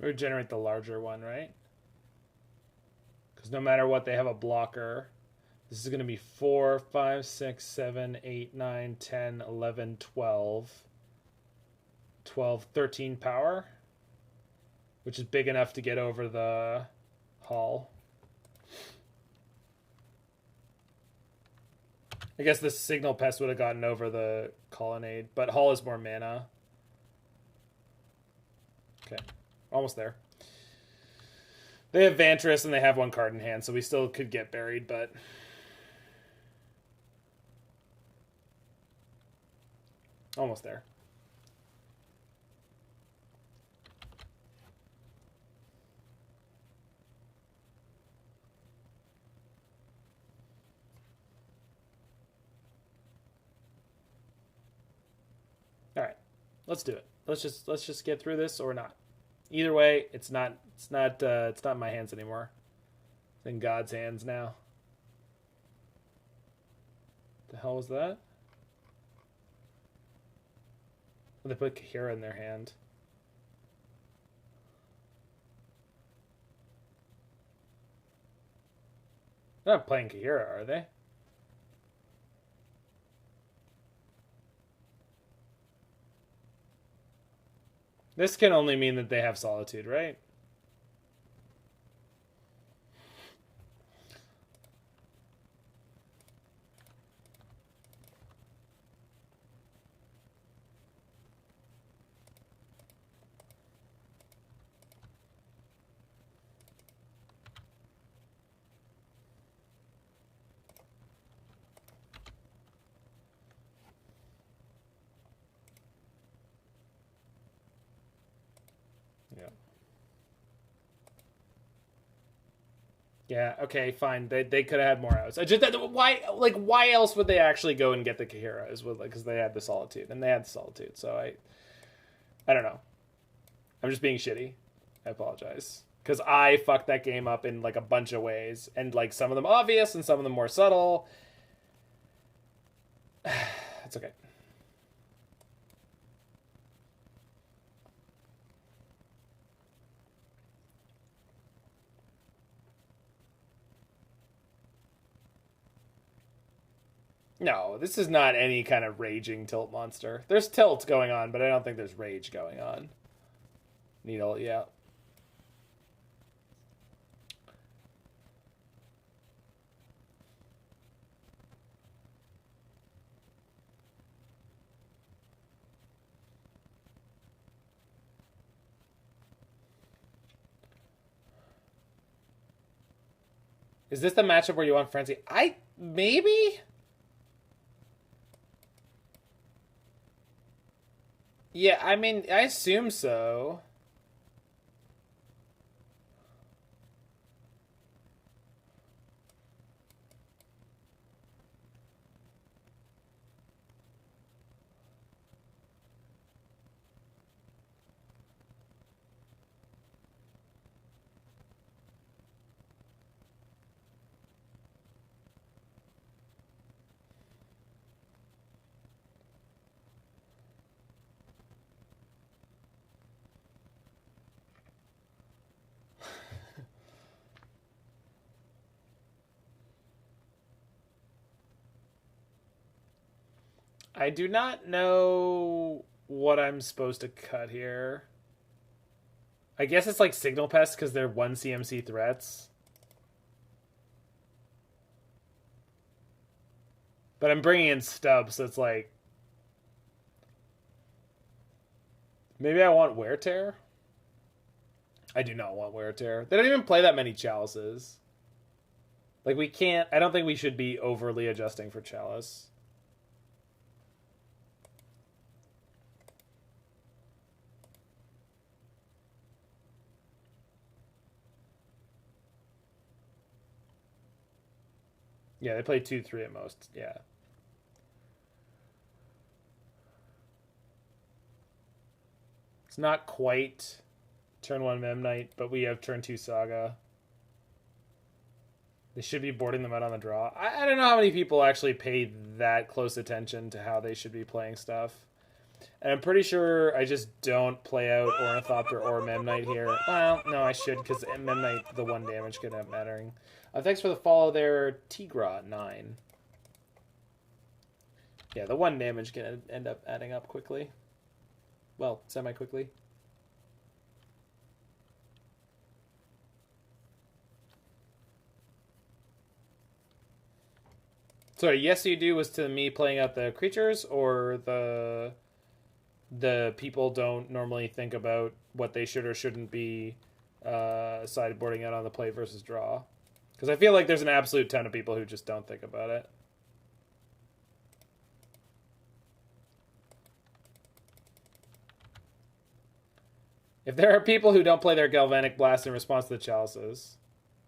Or generate the larger one, right? Because no matter what, they have a blocker. This is going to be 4, 5, 6, 7, 8, 9, 10, 11, 12. 12, 13 power. Which is big enough to get over the hull. I guess the Signal Pest would have gotten over the Colonnade. But hull is more mana. Okay. Almost there. They have Vantress and they have 1 card in hand, so we still could get buried, but... Almost there. All right. Let's do it. Let's just get through this or not. Either way, it's not in my hands anymore. It's in God's hands now. The hell was that? They put Kahira in their hand. They're not playing Kahira, are they? This can only mean that they have Solitude, right? Yeah, okay, fine. They could have had more outs. Why else would they actually go and get the Kahira? Is because they had the Solitude, and they had the Solitude. So I don't know. I'm just being shitty. I apologize because I fucked that game up in like a bunch of ways, and like some of them obvious and some of them more subtle. It's okay. No, this is not any kind of raging tilt monster. There's tilt going on, but I don't think there's rage going on. Needle, yeah. Is this the matchup where you want Frenzy? Maybe? Yeah, I mean, I assume so. I do not know what I'm supposed to cut here. I guess it's like Signal Pest because they're 1 CMC threats. But I'm bringing in Stub, so it's like... Maybe I want Wear Tear? I do not want Wear Tear. They don't even play that many Chalices. Like, we can't... I don't think we should be overly adjusting for Chalice. Yeah, they play 2-3 at most. Yeah. It's not quite turn 1 Memnite, but we have turn 2 Saga. They should be boarding them out on the draw. I don't know how many people actually pay that close attention to how they should be playing stuff. And I'm pretty sure I just don't play out Ornithopter or Memnite here. Well, no, I should, because Memnite, the 1 damage could end up mattering. Thanks for the follow there, Tigra9. Yeah, the 1 damage can end up adding up quickly. Well, semi-quickly. Sorry, yes you do was to me playing out the creatures, or the people don't normally think about what they should or shouldn't be sideboarding out on the play versus draw. Because I feel like there's an absolute ton of people who just don't think about it. If there are people who don't play their Galvanic Blast in response to the Chalices...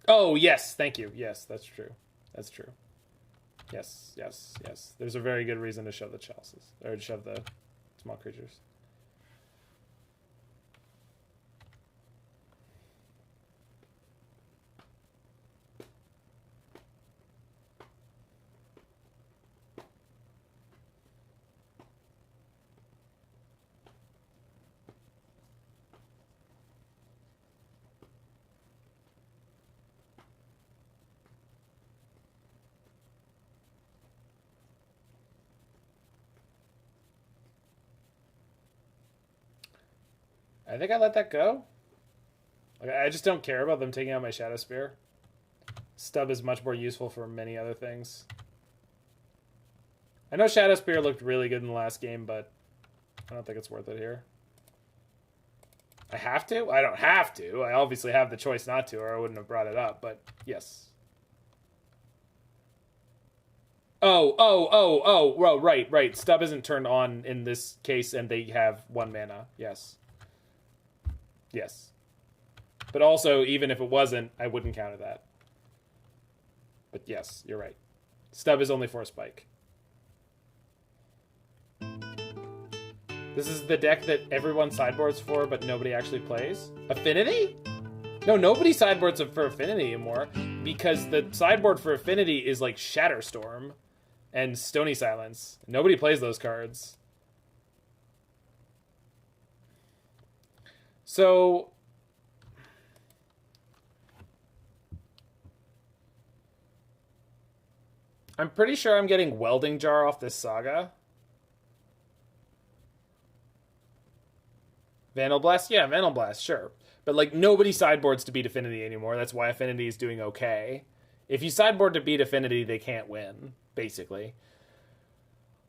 Oh, yes, thank you. Yes, that's true. That's true. Yes, yes, yes. There's a very good reason to shove the Chalices. Or to shove the small creatures. I think I let that go. Like, I just don't care about them taking out my Shadowspear. Stub is much more useful for many other things. I know Shadowspear looked really good in the last game, but I don't think it's worth it here. I have to? I don't have to. I obviously have the choice not to, or I wouldn't have brought it up, but yes. Oh, right. Stub isn't turned on in this case, and they have 1 mana. Yes. Yes. But also, even if it wasn't, I wouldn't counter that. But yes, you're right. Stub is only for a spike. This is the deck that everyone sideboards for, but nobody actually plays? Affinity? No, nobody sideboards for Affinity anymore, because the sideboard for Affinity is like Shatterstorm. and Stony Silence. Nobody plays those cards. So I'm pretty sure I'm getting Welding Jar off this Saga. Vandal Blast? Yeah, Vandal Blast, sure. But, like, nobody sideboards to beat Affinity anymore. That's why Affinity is doing okay. If you sideboard to beat Affinity, they can't win, basically.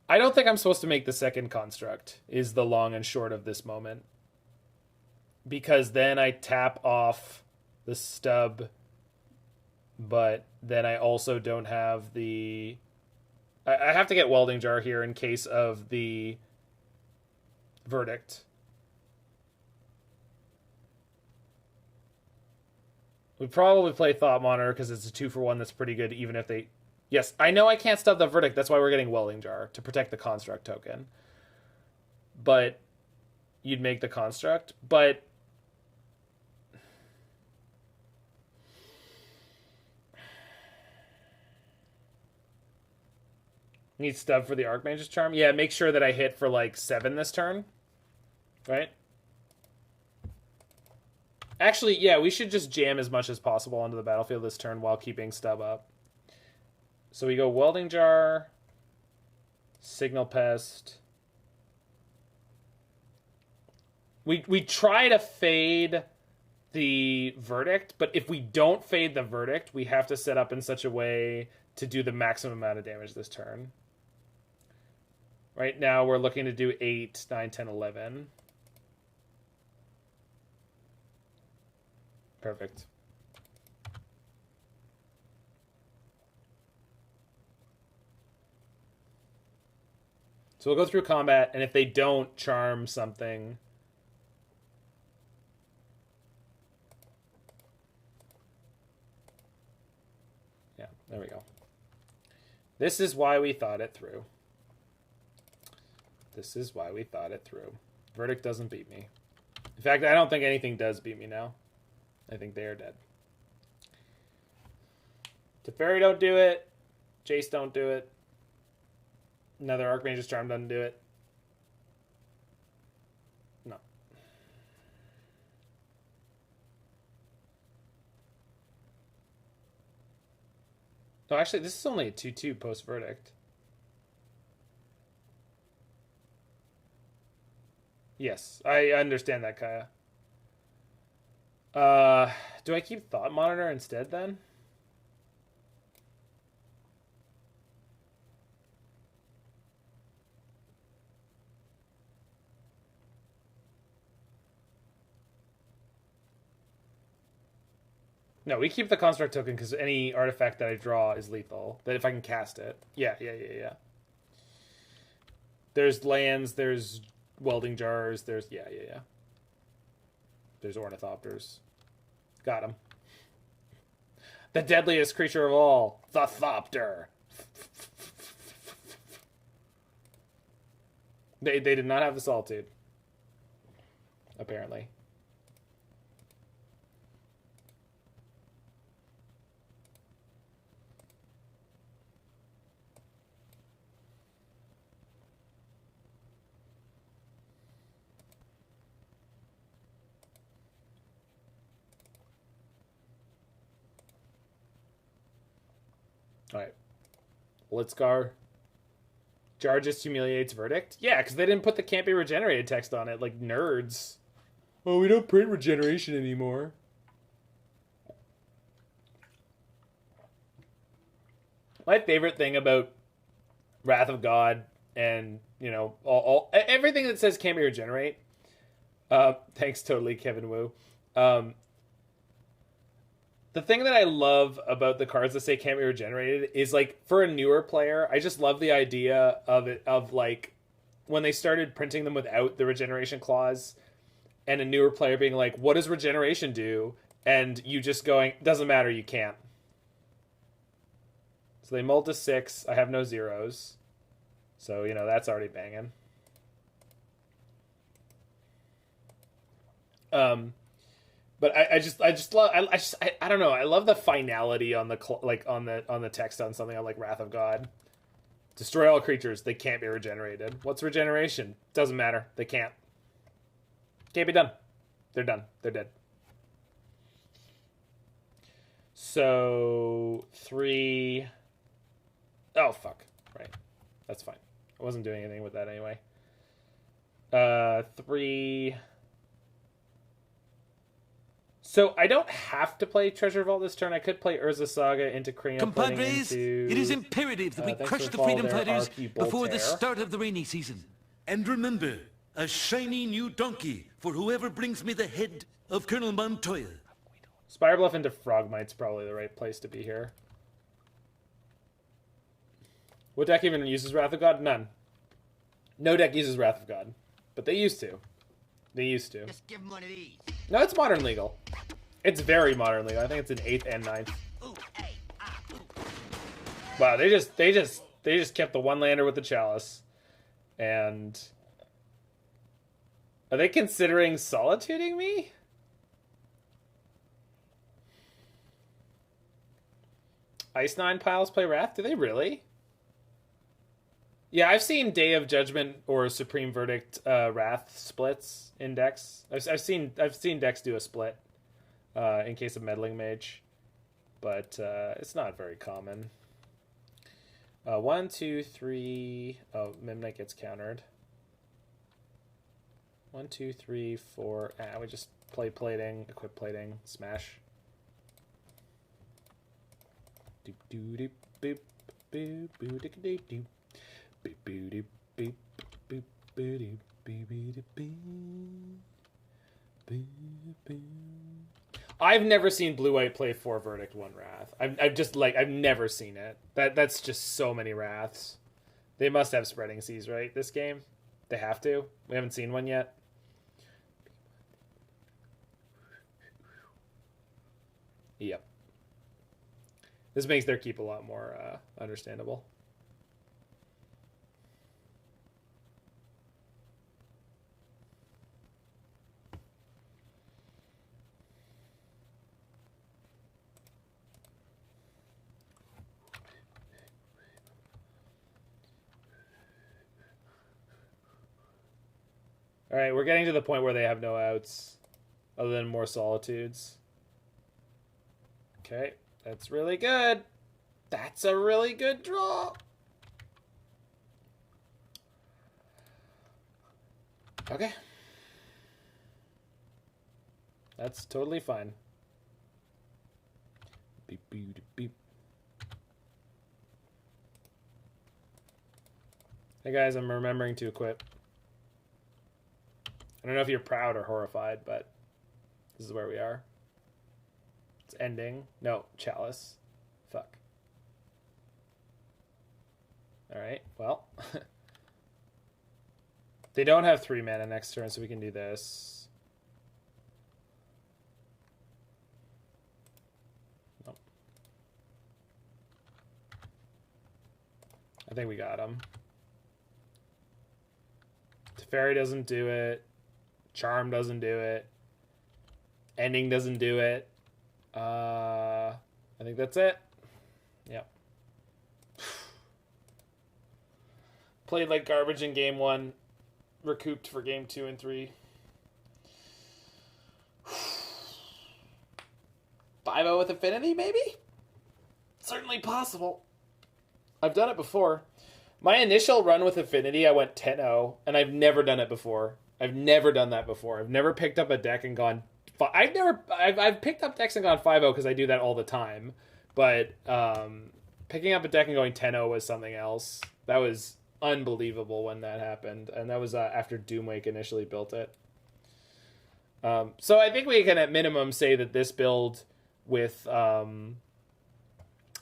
I don't think I'm supposed to make the second construct, is the long and short of this moment. Because then I tap off the stub, but then I also don't have the... I have to get Welding Jar here in case of the Verdict. We probably play Thought Monitor because it's a 2-for-1 that's pretty good, even if they... Yes, I know I can't stub the Verdict. That's why we're getting Welding Jar, to protect the Construct token. But you'd make the Construct. But need stub for the Archmage's Charm? Yeah, make sure that I hit for, like, 7 this turn. Right? Actually, yeah, we should just jam as much as possible onto the battlefield this turn while keeping stub up. So we go Welding Jar, Signal Pest. We try to fade the Verdict, but if we don't fade the Verdict, we have to set up in such a way to do the maximum amount of damage this turn. Right now, we're looking to do 8, 9, 10, 11. Perfect. So we'll go through combat, and if they don't charm something... Yeah, there we go. This is why we thought it through. This is why we thought it through. Verdict doesn't beat me. In fact, I don't think anything does beat me now. I think they are dead. Teferi don't do it. Jace don't do it. Another Archmage's Charm doesn't do it. No. No, actually, this is only a 2-2 post-verdict. Yes, I understand that, Kaya. Do I keep Thought Monitor instead, then? No, we keep the Construct token because any artifact that I draw is lethal. That if I can cast it. Yeah. There's lands, there's Welding Jars, there's... Yeah. There's Ornithopters. Got him. The deadliest creature of all. The Thopter. They did not have the Solitude. Apparently. Alright. Blitzcar. Jar just humiliates Verdict? Yeah, because they didn't put the can't be regenerated text on it, like nerds. Oh, we don't print regeneration anymore. My favorite thing about Wrath of God and, you know, everything that says can't be regenerate. Thanks totally, Kevin Wu. The thing that I love about the cards that say can't be regenerated is, like, for a newer player, I just love the idea of it, of, like, when they started printing them without the regeneration clause, and a newer player being like, what does regeneration do? And you just going, doesn't matter, you can't. So they mulled to 6. I have no zeros. So, you know, that's already banging. But I just love I don't know, I love the finality on the on the text on something like Wrath of God. Destroy all creatures. They can't be regenerated. What's regeneration? Doesn't matter. They can't. Can't be done. They're done. They're dead. So 3. Oh, fuck. Right. That's fine. I wasn't doing anything with that anyway. 3. So I don't have to play Treasure Vault this turn. I could play Urza Saga into Cranial Plating. Compadres, it is imperative that we crush the freedom fighters before the start of the rainy season. And remember, a shiny new donkey for whoever brings me the head of Colonel Montoya. Spirebluff into Frogmite's probably the right place to be here. What deck even uses Wrath of God? None. No deck uses Wrath of God. But they used to. They used to. Just give him one of these. No, it's modern legal. It's very modern legal. I think it's in 8th and 9th. Wow, they just kept the one-lander with the Chalice. And are they considering solituding me? Ice 9 piles play Wrath? Do they really? Yeah, I've seen Day of Judgment or Supreme Verdict Wrath splits in decks. I've seen decks do a split in case of Meddling Mage, but it's not very common. 1, 2, 3. Oh, Memnite gets countered. 1, 2, 3, 4. We just play plating, equip plating, smash. Doop doop doop boop boop boop doop doop doop. I've never seen Blue-White play 4 Verdict, 1 Wrath. I've never seen it. That's just so many Wraths. They must have Spreading Seas, right? This game? They have to. We haven't seen one yet. Yep. This makes their keep a lot more understandable. All right, we're getting to the point where they have no outs other than more solitudes. Okay, that's really good. That's a really good draw. Okay. That's totally fine. Beep, beep, beep. Hey guys, I'm remembering to equip. I don't know if you're proud or horrified, but this is where we are. It's ending. No, Chalice. Fuck. Alright, well. They don't have 3 mana next turn, so we can do this. Nope. I think we got him. Teferi doesn't do it. Charm doesn't do it. Ending doesn't do it. I think that's it. Yep. Played like garbage in game 1. Recouped for game 2 and 3. 5-0 with Affinity, maybe? Certainly possible. I've done it before. My initial run with Affinity, I went 10-0, and I've never done it before. I've never done that before. I've never picked up a deck and gone... I've picked up decks and gone 5-0 because I do that all the time. But picking up a deck and going 10-0 was something else. That was unbelievable when that happened. And that was after Doomwake initially built it. So I think we can at minimum say that this build with...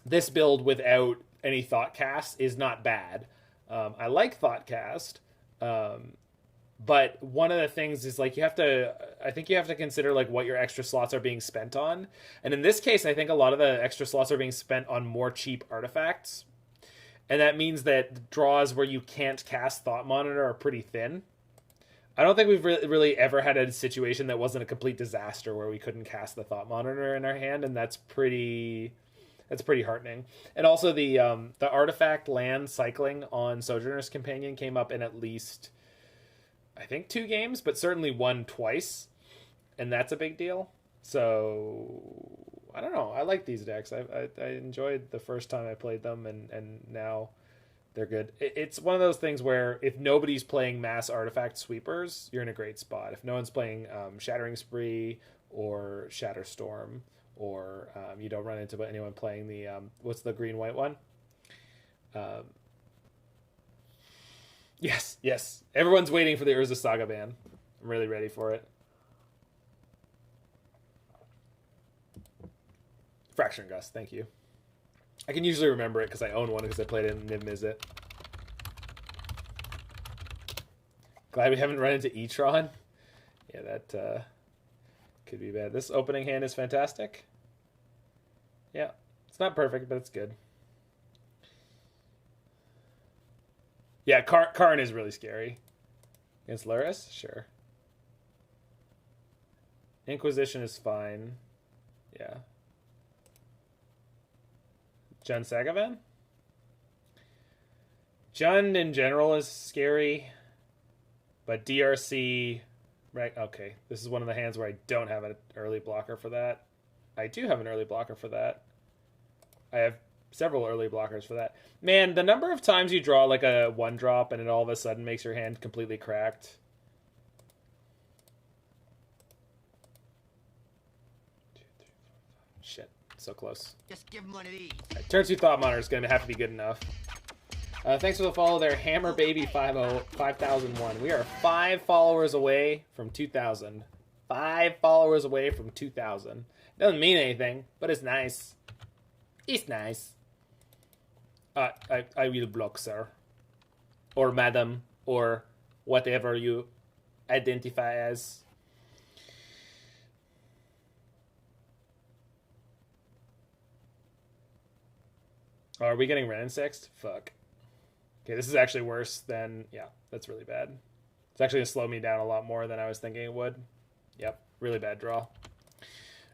this build without any Thoughtcast is not bad. I like Thoughtcast. But one of the things is like I think you have to consider like what your extra slots are being spent on. And in this case, I think a lot of the extra slots are being spent on more cheap artifacts. And that means that draws where you can't cast Thought Monitor are pretty thin. I don't think we've really ever had a situation that wasn't a complete disaster where we couldn't cast the Thought Monitor in our hand. And that's That's pretty heartening. And also the artifact land cycling on Sojourner's Companion came up in at least, I think, 2 games, but certainly 1 twice, and that's a big deal. So I don't know. I like these decks. I enjoyed the first time I played them, and now they're good. It's one of those things where if nobody's playing mass artifact sweepers, you're in a great spot. If no one's playing Shattering Spree or Shatterstorm, or you don't run into anyone playing the what's the green-white one? Yes. Everyone's waiting for the Urza Saga ban. I'm really ready for it. Fracturing Gust, thank you. I can usually remember it because I own one because I played it in Niv Mizzet. Glad we haven't run into Etron. Yeah, that could be bad. This opening hand is fantastic. Yeah, it's not perfect, but it's good. Yeah, Karn is really scary. Against Luris? Sure. Inquisition is fine. Yeah. Jund Sagavan? Jund in general is scary. But DRC... Right, okay. This is one of the hands where I don't have an early blocker for that. I do have an early blocker for that. I have several early blockers for that. Man, the number of times you draw like a 1-drop and it all of a sudden makes your hand completely cracked. Shit, so close. Just give him one of these. Right, turn 2 Thought Monitor is going to have to be good enough. Thanks for the follow there, Hammer Baby 5001. We are 5 followers away from 2,000. 5 followers away from 2,000. Doesn't mean anything, but it's nice. It's nice. I will block, sir. Or madam, or whatever you identify as. Oh, are we getting Renin sixth? Fuck. Okay, this is actually worse than... Yeah, that's really bad. It's actually going to slow me down a lot more than I was thinking it would. Yep, really bad draw.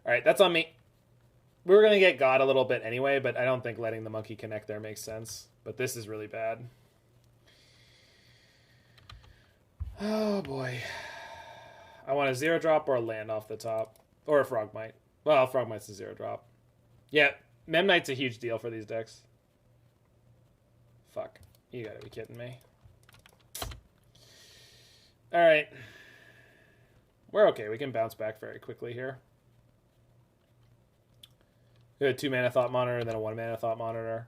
Alright, that's on me. We were going to get God a little bit anyway, but I don't think letting the monkey connect there makes sense. But this is really bad. Oh, boy. I want a 0-drop or a land off the top. Or a Frogmite. Well, Frogmite's a 0-drop. Yeah, Memnite's a huge deal for these decks. Fuck. You gotta be kidding me. Alright. We're okay. We can bounce back very quickly here. We have a 2-mana Thought Monitor and then a 1-mana Thought Monitor.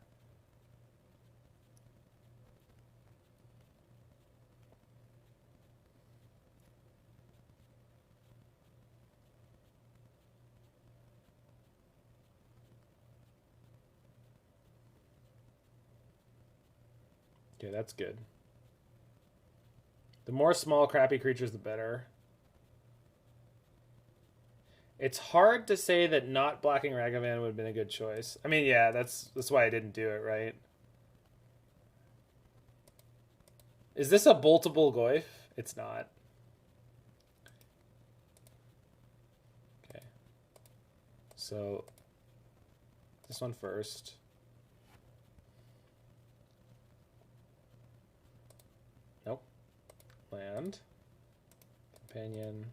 Okay, that's good. The more small, crappy creatures, the better. It's hard to say that not blocking Ragavan would have been a good choice. I mean, yeah, that's why I didn't do it, right? Is this a boltable Goyf? It's not. Okay. So, this one first. Nope. Land. Companion.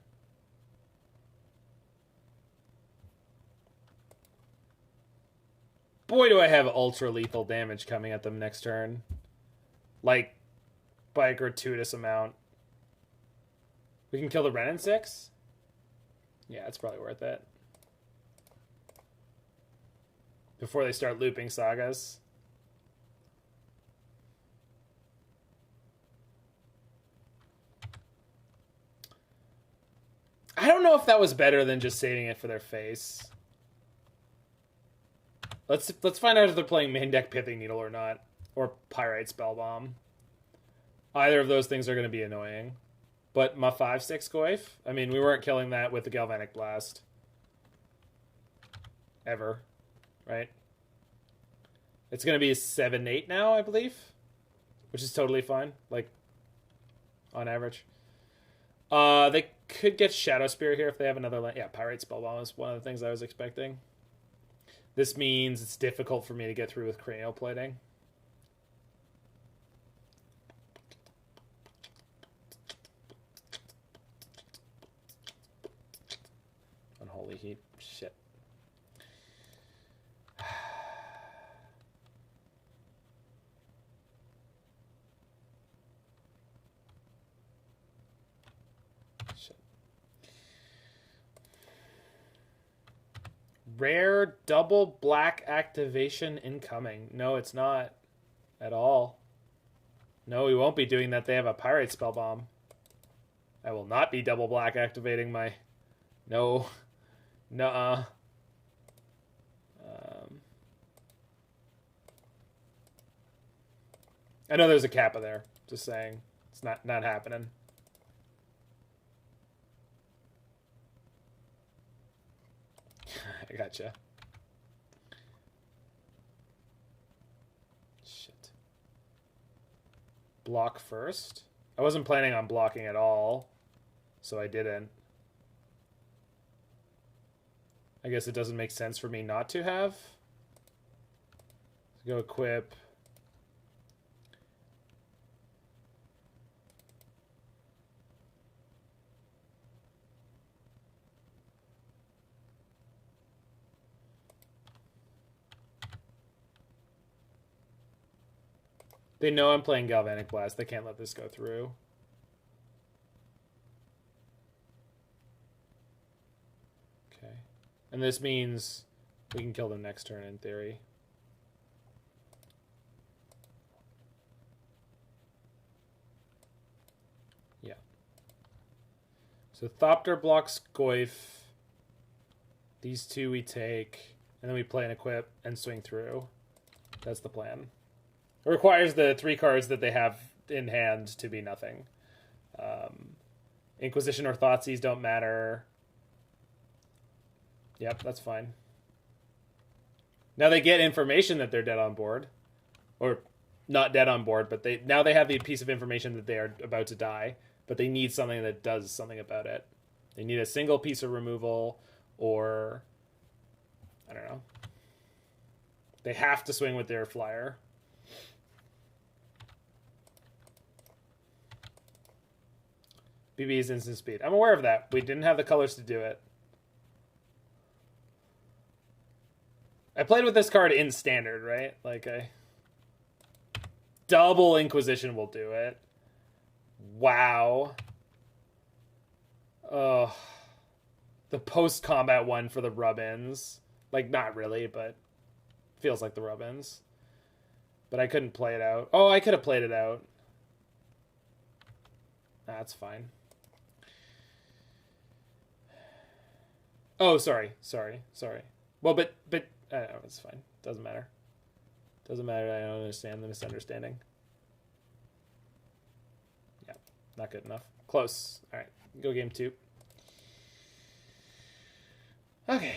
Boy, do I have ultra lethal damage coming at them next turn. Like, by a gratuitous amount. We can kill the Renin 6? Yeah, it's probably worth it. Before they start looping sagas. I don't know if that was better than just saving it for their face. Let's find out if they're playing main deck Pithing Needle or not. Or Pyrite Spellbomb. Either of those things are going to be annoying. But my 5/6 Goyf? I mean, we weren't killing that with the Galvanic Blast. Ever. Right? It's going to be 7/8 now, I believe. Which is totally fine. Like, on average. They could get Shadowspear here if they have another land. Yeah, Pyrite Spellbomb is one of the things I was expecting. This means it's difficult for me to get through with Cranial Plating. Unholy Heat. Shit. Rare double black activation incoming. No, it's not at all. No, we won't be doing that. They have a Pyrite Spell Bomb. I will not be double black activating my... No. Nuh-uh. I know there's a Kappa there. Just saying. It's not happening. I gotcha. Shit. Block first? I wasn't planning on blocking at all, so I didn't. I guess it doesn't make sense for me not to have. Let's go equip. They know I'm playing Galvanic Blast. They can't let this go through. Okay. And this means we can kill them next turn in theory. Yeah. So Thopter blocks Goyf. These two we take. And then we play an equip and swing through. That's the plan. It requires the 3 cards that they have in hand to be nothing. Inquisition or Thoughtseize don't matter. Yep, that's fine. Now they get information that they're dead on board. Or not dead on board, but now they have the piece of information that they are about to die. But they need something that does something about it. They need a single piece of removal, or... I don't know. They have to swing with their flyer. BB is instant speed. I'm aware of that. We didn't have the colors to do it. I played with this card in standard, right? Like a double Inquisition will do it. Wow. Oh, the post-combat one for the rub-ins. Like, not really, but feels like the rub-ins. But I couldn't play it out. Oh, I could have played it out. That's fine. Oh, sorry. Well, but I don't know, it's fine. Doesn't matter. Doesn't matter. I don't understand the misunderstanding. Yeah, not good enough. Close. All right, go game 2. Okay.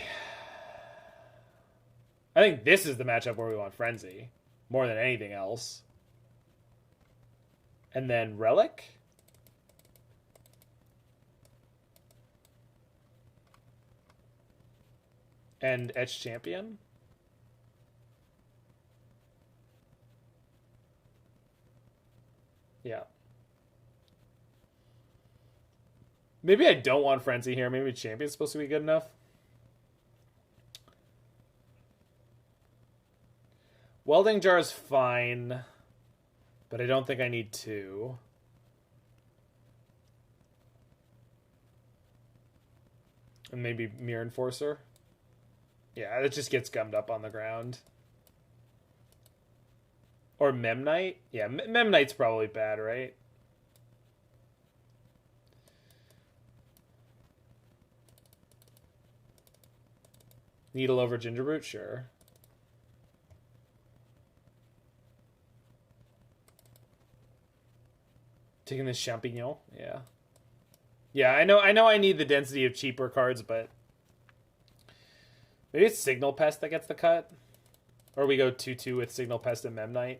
I think this is the matchup where we want Frenzy more than anything else. And then Relic. And Etched Champion. Yeah. Maybe I don't want Frenzy here. Maybe Champion's supposed to be good enough. Welding Jar is fine, but I don't think I need 2. And maybe Myr Enforcer. Yeah, it just gets gummed up on the ground. Or Memnite? Yeah, Memnite's probably bad, right? Needle over Gingerbrute? Sure. Taking this Champignon? Yeah. Yeah, I know I need the density of cheaper cards, but... Maybe it's Signal Pest that gets the cut? Or we go 2-2 with Signal Pest and Memnite?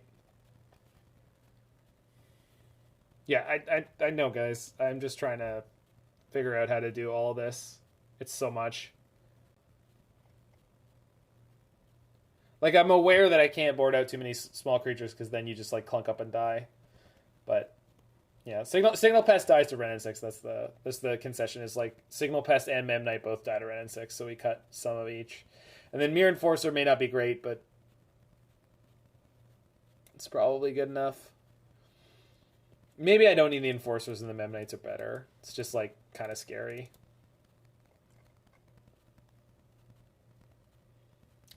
Yeah, I know, guys. I'm just trying to figure out how to do all this. It's so much. Like, I'm aware that I can't board out too many small creatures because then you just, like, clunk up and die. But, yeah, Signal Pest dies to Wrenn and 6. That's the concession, is, like, Signal Pest and Memnite both die to Wrenn and 6, so we cut some of each. And then Myr Enforcer may not be great, but it's probably good enough. Maybe I don't need the Enforcers and the Memnites are better. It's just, like, kind of scary.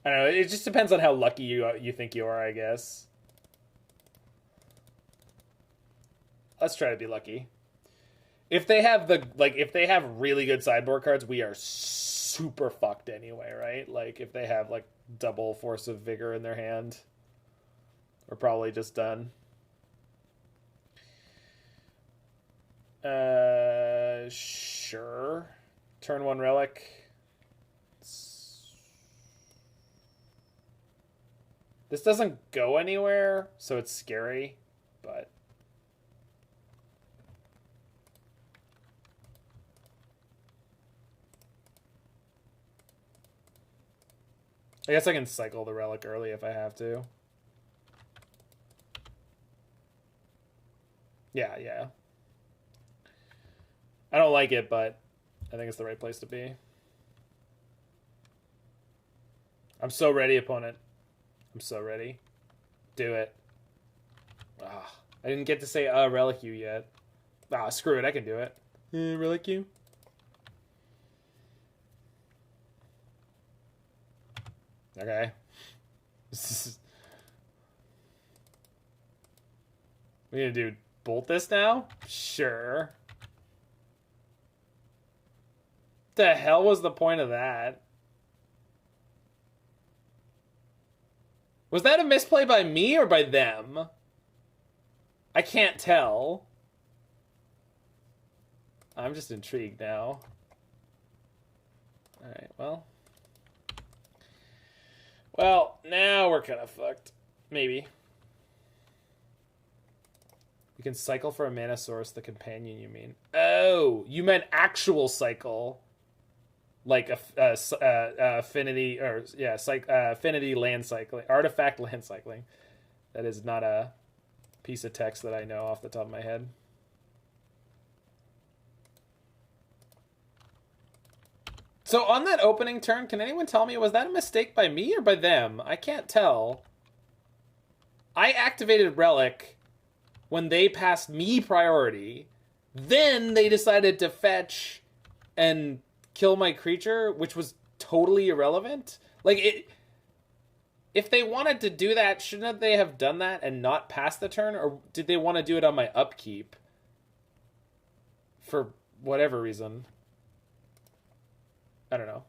I don't know. It just depends on how lucky you think you are, I guess. Let's try to be lucky. If they have if they have really good sideboard cards, we are super fucked anyway, right? Like, if they have, like, double Force of Vigor in their hand, we're probably just done. Sure. Turn 1 Relic. This doesn't go anywhere, so it's scary, but... I guess I can cycle the Relic early if I have to. Yeah. I don't like it, but I think it's the right place to be. I'm so ready, opponent. I'm so ready. Do it. Ah, I didn't get to say Relic you yet. Ah, screw it, I can do it. Relic you? Okay. We gonna do bolt this now? Sure. The hell was the point of that? Was that a misplay by me or by them? I can't tell. I'm just intrigued now. Alright, well. Well, now we're kind of fucked. Maybe. You can cycle for a mana source, the companion, you mean. Oh, you meant actual cycle. Like affinity, or yeah, affinity land cycling, artifact land cycling. That is not a piece of text that I know off the top of my head. So on that opening turn, can anyone tell me, was that a mistake by me or by them? I can't tell. I activated Relic when they passed me priority. Then they decided to fetch and kill my creature, which was totally irrelevant. Like, if they wanted to do that, shouldn't they have done that and not pass the turn? Or did they want to do it on my upkeep? For whatever reason. I don't know.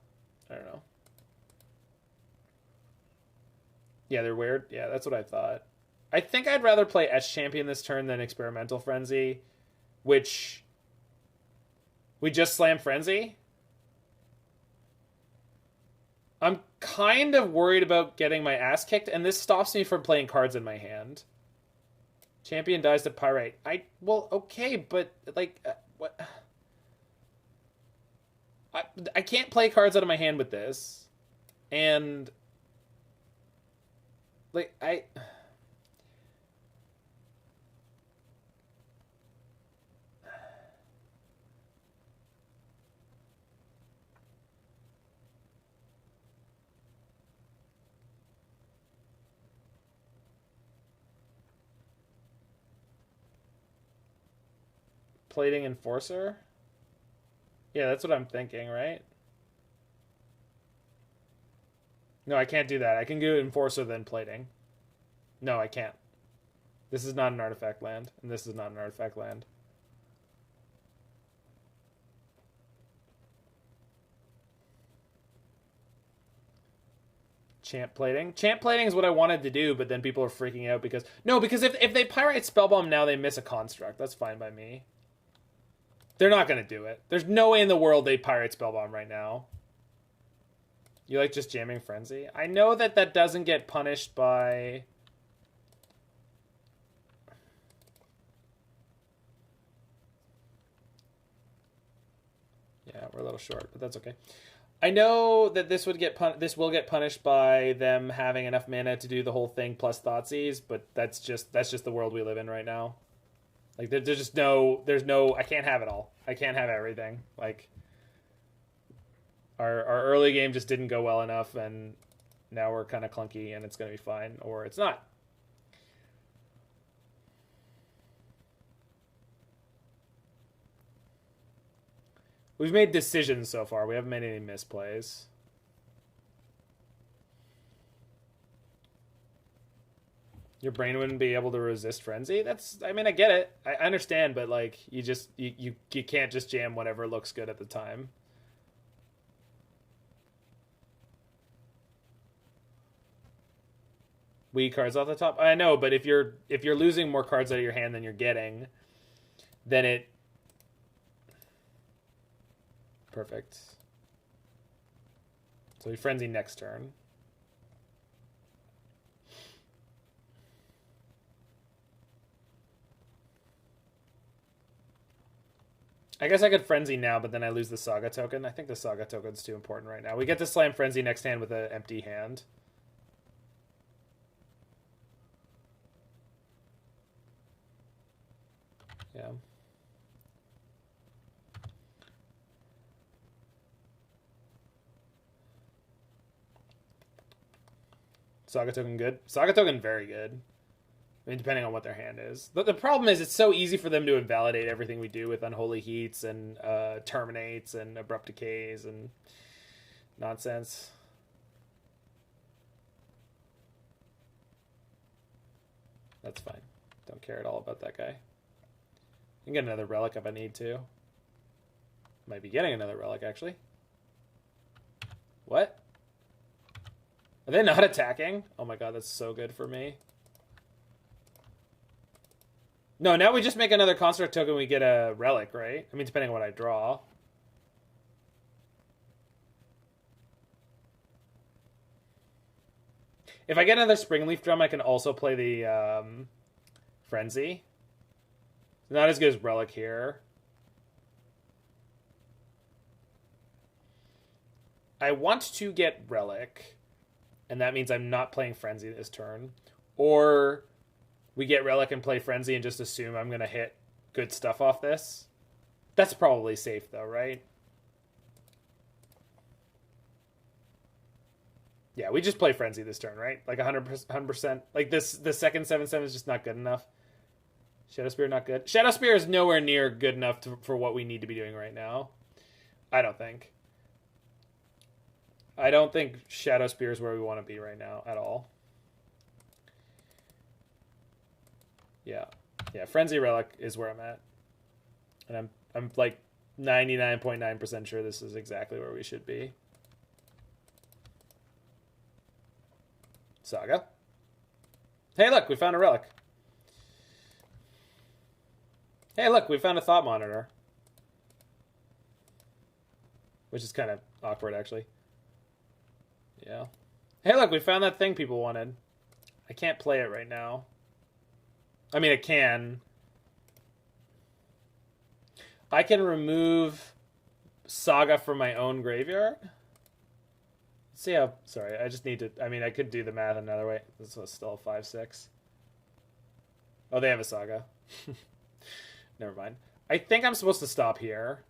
Yeah, they're weird. Yeah, that's what I thought. I think I'd rather play Etched Champion this turn than Experimental Frenzy, which... We just slammed Frenzy? I'm kind of worried about getting my ass kicked, and this stops me from playing cards in my hand. Champion dies to Pyrite. Well, okay, but, like, what... I can't play cards out of my hand with this. And... Like, Plating Enforcer? Yeah, that's what I'm thinking, right? No, I can't do that. I can do Enforcer then Plating. No, I can't. This is not an artifact land, and this is not an artifact land. Champ Plating? Champ Plating is what I wanted to do, but then people are freaking out because... No, because if they Pyrite Spellbomb now, they miss a construct. That's fine by me. They're not going to do it. There's no way in the world they Pyrite Spellbomb right now. You like just jamming Frenzy? I know that that doesn't get punished by... Yeah, we're a little short, but that's okay. I know that this would get this will get punished by them having enough mana to do the whole thing plus Thoughtseize, but that's just the world we live in right now. Like there's just there's no I can't have it all. I can't have everything. Like our early game just didn't go well enough, and now we're kind of clunky, and it's going to be fine, or it's not. We've made decisions so far. We haven't made any misplays. Your brain wouldn't be able to resist Frenzy? That's, I mean, I get it. I understand, but like, you can't just jam whatever looks good at the time. Wii cards off the top. I know, but if you're losing more cards out of your hand than you're getting, then it perfect. So we Frenzy next turn. I guess I could Frenzy now, but then I lose the Saga token. I think the Saga token's too important right now. We get to slam Frenzy next hand with an empty hand. Yeah. Saga token good. Saga token very good. I mean, depending on what their hand is. The problem is it's so easy for them to invalidate everything we do with Unholy Heats and Terminates and Abrupt Decays and nonsense. That's fine. Don't care at all about that guy. I can get another Relic if I need to. Might be getting another Relic, actually. What? Are they not attacking? Oh my god, that's so good for me. No, now we just make another Construct token, we get a Relic, right? I mean, depending on what I draw. If I get another Springleaf Drum, I can also play the Frenzy. Not as good as Relic here. I want to get Relic, and that means I'm not playing Frenzy this turn. Or we get Relic and play Frenzy and just assume I'm going to hit good stuff off this. That's probably safe, though, right? Yeah, we just play Frenzy this turn, right? Like 100%. Like the second 7/7 is just not good enough. Shadowspear not good. Shadowspear is nowhere near good enough for what we need to be doing right now. I don't think. I don't think Shadowspear is where we want to be right now at all. Yeah. Yeah, Frenzy Relic is where I'm at. And I'm like 99.9% sure this is exactly where we should be. Saga. Hey, look, we found a Relic. Hey, look, we found a Thought Monitor. Which is kind of awkward, actually. Yeah. Hey, look, we found that thing people wanted. I can't play it right now. I mean, I can. I can remove Saga from my own graveyard. Let's see how... Sorry, I just need to... I mean, I could do the math another way. This was still 5/6. Oh, they have a Saga. Never mind. I think I'm supposed to stop here.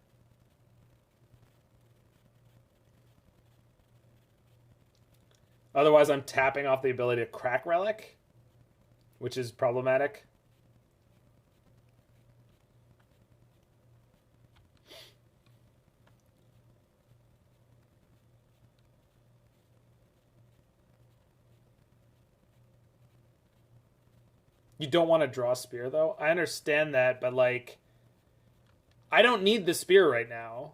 Otherwise, I'm tapping off the ability to crack Relic, which is problematic. You don't want to draw Spear, though? I understand that, but, like, I don't need the Spear right now.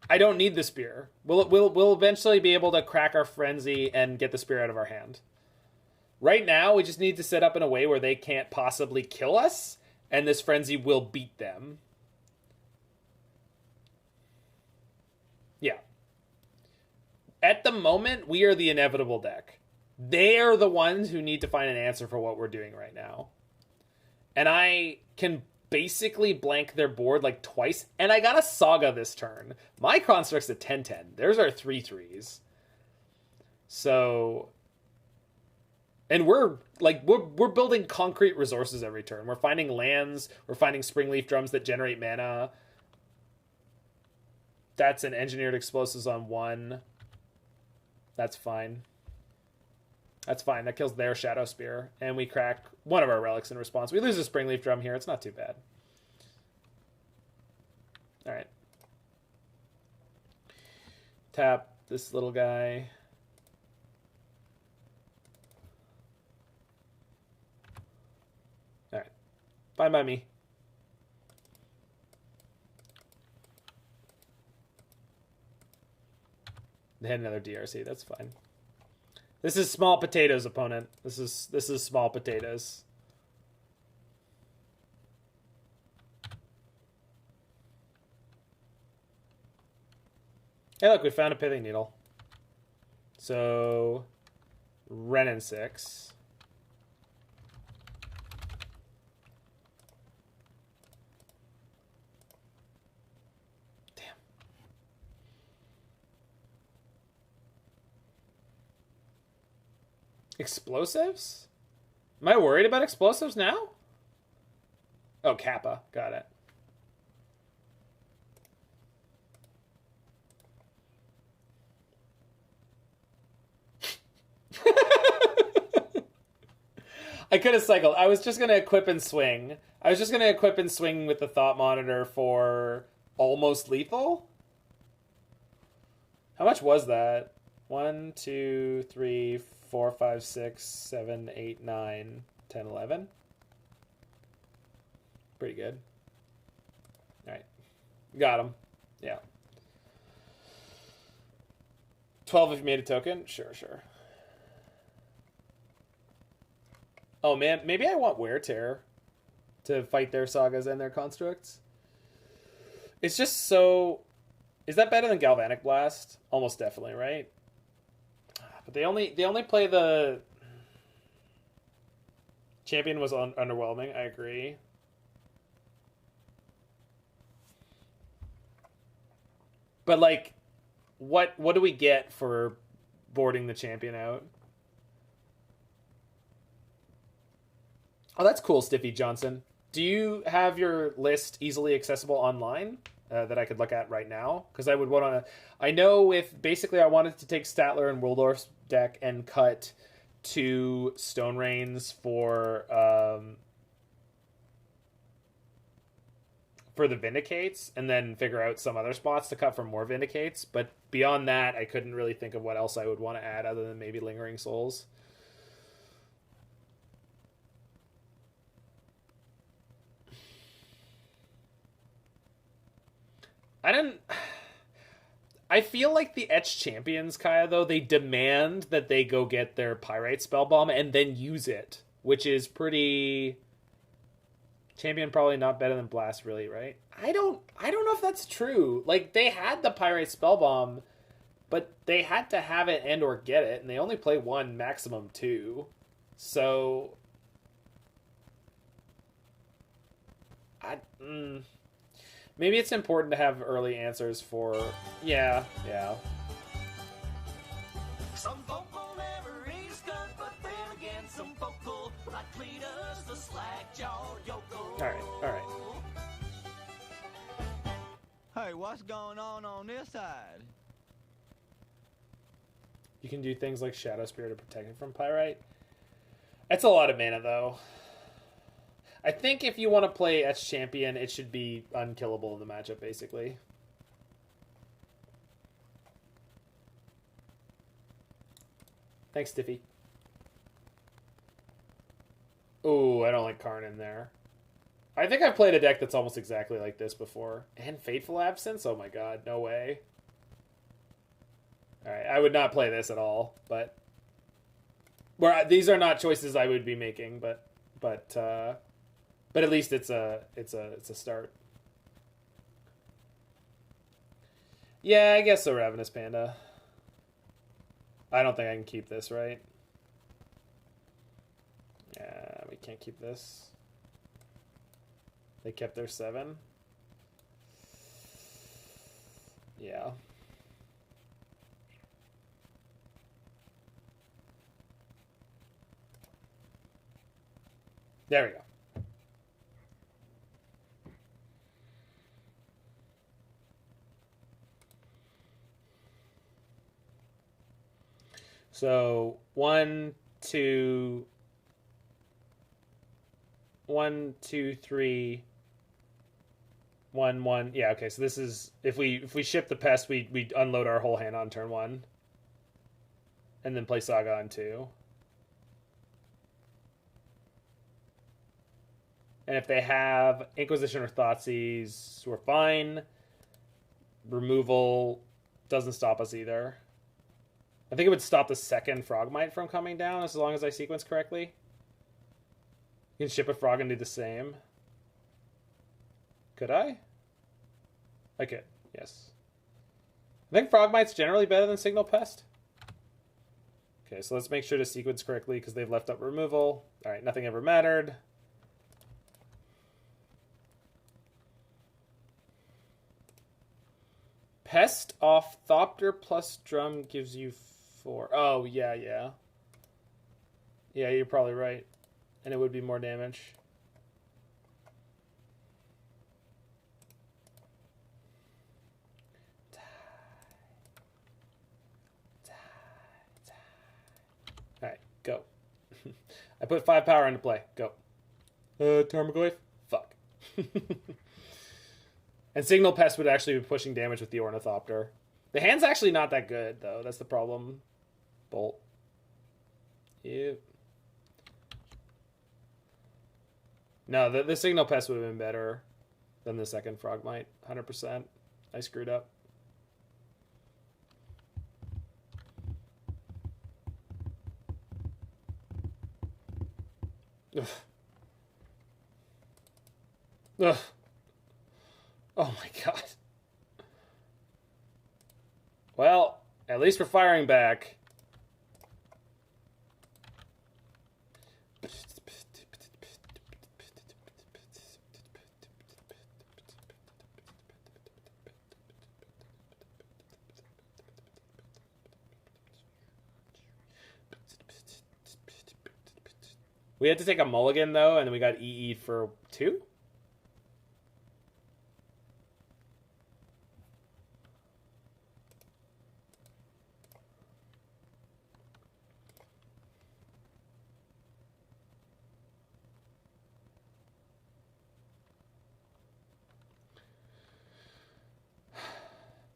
I don't need the Spear. We'll eventually be able to crack our Frenzy and get the Spear out of our hand. Right now, we just need to set up in a way where they can't possibly kill us, and this Frenzy will beat them. Yeah. At the moment, we are the inevitable deck. They are the ones who need to find an answer for what we're doing right now. And I can basically blank their board like twice, and I got a Saga this turn. My construct's a 10/10. There's our 3/3s. So, and we're building concrete resources every turn. We're finding lands. We're finding Springleaf Drums that generate mana. That's an engineered explosives on 1. That's fine. That's fine. That kills their Shadowspear. And we crack one of our relics in response. We lose a Springleaf Drum here. It's not too bad. Alright. Tap this little guy. Alright. Fine by me. They had another DRC. That's fine. This is small potatoes, opponent. This is small potatoes. Hey, look, we found a Pithing Needle. So, Renin 6. Explosives? Am I worried about explosives now? Oh, Kappa. Got it. I could have cycled. I was just going to equip and swing. I was just going to equip and swing with the Thought Monitor for almost lethal. How much was that? 1, 2, 3, 4, 5, 6, 7, 8, 9, 10, 11. Pretty good. Alright. Got him. Yeah. 12 if you made a token? Sure. Oh man, maybe I want Wear Tear to fight their sagas and their constructs. It's just so... Is that better than Galvanic Blast? Almost definitely, right? But they only play the... Champion was underwhelming, I agree. But like, what do we get for boarding the champion out? Oh, that's cool, Stiffy Johnson. Do you have your list easily accessible online that I could look at right now? Because I would want to... I know with... Basically, I wanted to take Statler and Wildorf's deck and cut 2 Stone Rains for the Vindicates, and then figure out some other spots to cut for more Vindicates. But beyond that, I couldn't really think of what else I would want to add other than maybe Lingering Souls. I feel like the Etched Champions, Kaya, though, they demand that they go get their Pyrite Spellbomb and then use it, which is pretty... Champion probably not better than Blast, really, right? I don't know if that's true. Like, they had the Pyrite Spellbomb, but they had to have it and or get it, and they only play 1, maximum 2. So... Maybe it's important to have early answers for... Yeah. Some folk will never raise gun, but then again some folk will, like Cletus, the slack-jawed yokel. Alright. Hey, what's going on this side? You can do things like Shadowspear to protect it from Pyrite. That's a lot of mana, though. I think if you want to play Etched Champion, it should be unkillable in the matchup, basically. Thanks, Stiffy. Ooh, I don't like Karn in there. I think I've played a deck that's almost exactly like this before. And Fateful Absence? Oh my god, no way. Alright, I would not play this at all, but... These are not choices I would be making, but at least it's a start. Yeah, I guess so, Ravenous Panda. I don't think I can keep this, right? Yeah, we can't keep this. They kept their 7. Yeah. There we go. So 1, 2, 1, 2, 3, 1, 1. Yeah, okay. So this is if we ship the pest, we unload our whole hand on turn 1, and then play Saga on 2. And if they have Inquisition or Thoughtseize, we're fine. Removal doesn't stop us either. I think it would stop the second Frogmite from coming down as long as I sequence correctly. You can ship a frog and do the same. Could I? I could, yes. I think Frogmite's generally better than Signal Pest. Okay, so let's make sure to sequence correctly because they've left up removal. Alright, nothing ever mattered. Pest off Thopter plus Drum gives you 4. Oh, yeah. Yeah, you're probably right. And it would be more damage. Alright, go. I put 5 power into play. Go. Tarmogoyf? Fuck. And Signal Pest would actually be pushing damage with the Ornithopter. The hand's actually not that good, though. That's the problem. Bolt. Yep. No, the Signal Pest would have been better than the second Frogmite. 100%. I screwed up. Ugh. Ugh. Oh my god. Well, at least we're firing back. We had to take a mulligan, though, and then we got EE'd for 2?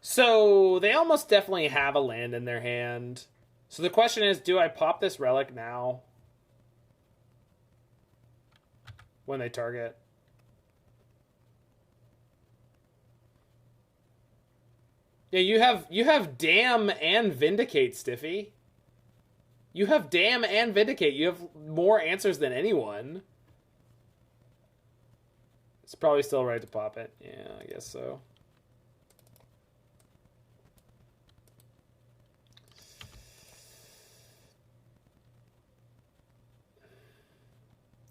So, they almost definitely have a land in their hand. So the question is, do I pop this relic now? When they target. Yeah, you have Damn and Vindicate, Stiffy. You have Damn and Vindicate. You have more answers than anyone. It's probably still right to pop it. Yeah, I guess so.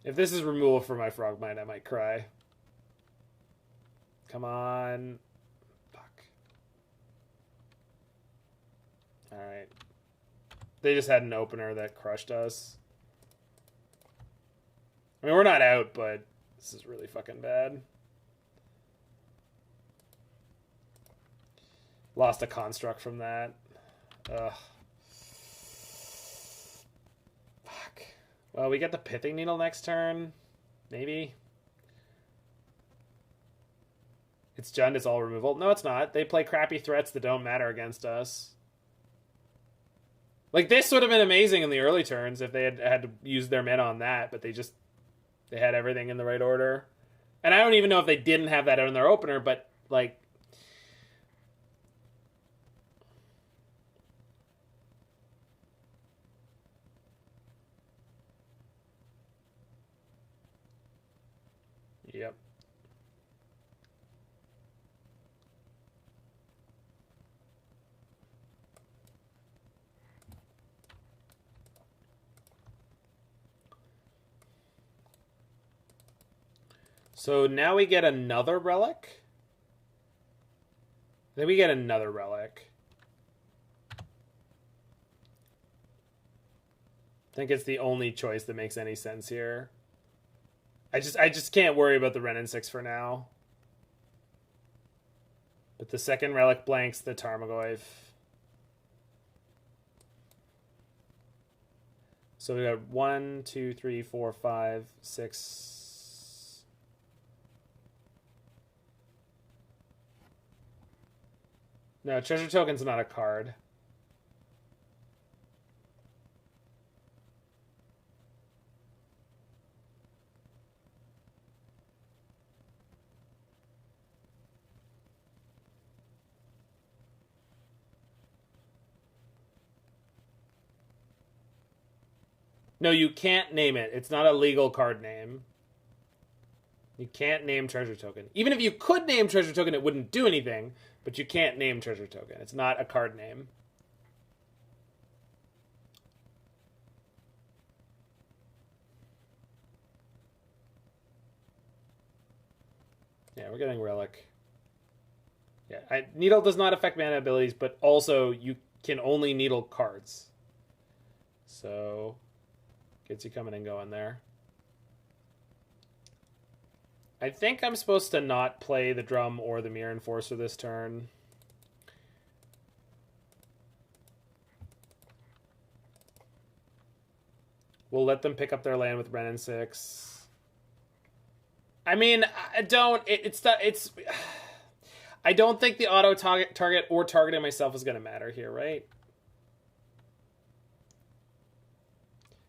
If this is removal for my Frogmite, I might cry. Come on. Fuck. Alright. They just had an opener that crushed us. I mean, we're not out, but this is really fucking bad. Lost a construct from that. Ugh. Fuck. Well, we get the Pithing Needle next turn. Maybe. It's Jund, it's all removal. No, it's not. They play crappy threats that don't matter against us. Like, this would have been amazing in the early turns if they had to use their mana on that, but they had everything in the right order. And I don't even know if they didn't have that in their opener, but, like... Yep. So now we get another relic. Then we get another relic. I think it's the only choice that makes any sense here. I just can't worry about the Wrenn and 6 for now. But the second relic blanks the Tarmogoyf. So we got 1, 2, 3, 4, 5, 6. No, treasure token's not a card. No, you can't name it. It's not a legal card name. You can't name treasure token. Even if you could name treasure token, it wouldn't do anything, but you can't name treasure token. It's not a card name. Yeah, we're getting relic. Yeah, needle does not affect mana abilities, but also you can only needle cards. So gets you coming and going there. I think I'm supposed to not play the drum or the Myr Enforcer this turn. We'll let them pick up their land with Wrenn and 6. I mean, I don't think the auto target or targeting myself is going to matter here, right?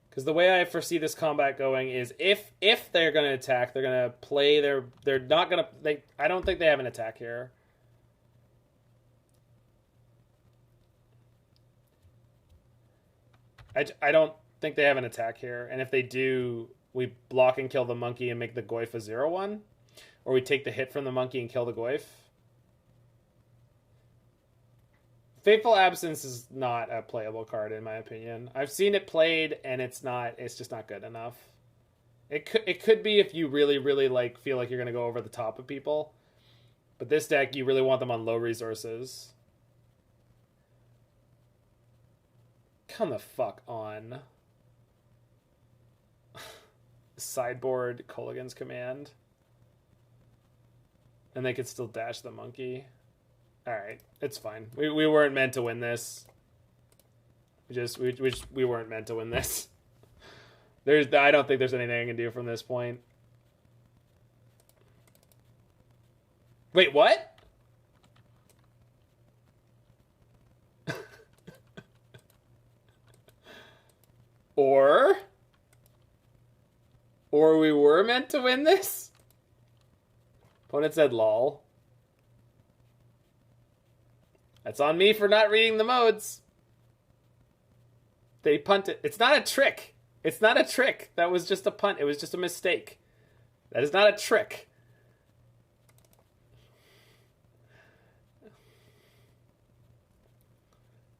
Because the way I foresee this combat going is if they're going to attack, they're going to play they're not going to, I don't think they have an attack here. I don't think they have an attack here. And if they do, we block and kill the monkey and make the Goyf a 0/1. Or we take the hit from the monkey and kill the Goyf. Fateful Absence is not a playable card in my opinion. I've seen it played and it's just not good enough. It could be if you really feel like you're going to go over the top of people. But this deck you really want them on low resources. Come the fuck on. Sideboard Kolaghan's Command. And they could still dash the monkey. Alright, it's fine. We weren't meant to win this. We weren't meant to win this. I don't think there's anything I can do from this point. Wait, what? Or we were meant to win this? Opponent said lol. That's on me for not reading the modes. They punt it. It's not a trick. It's not a trick. That was just a punt. It was just a mistake. That is not a trick.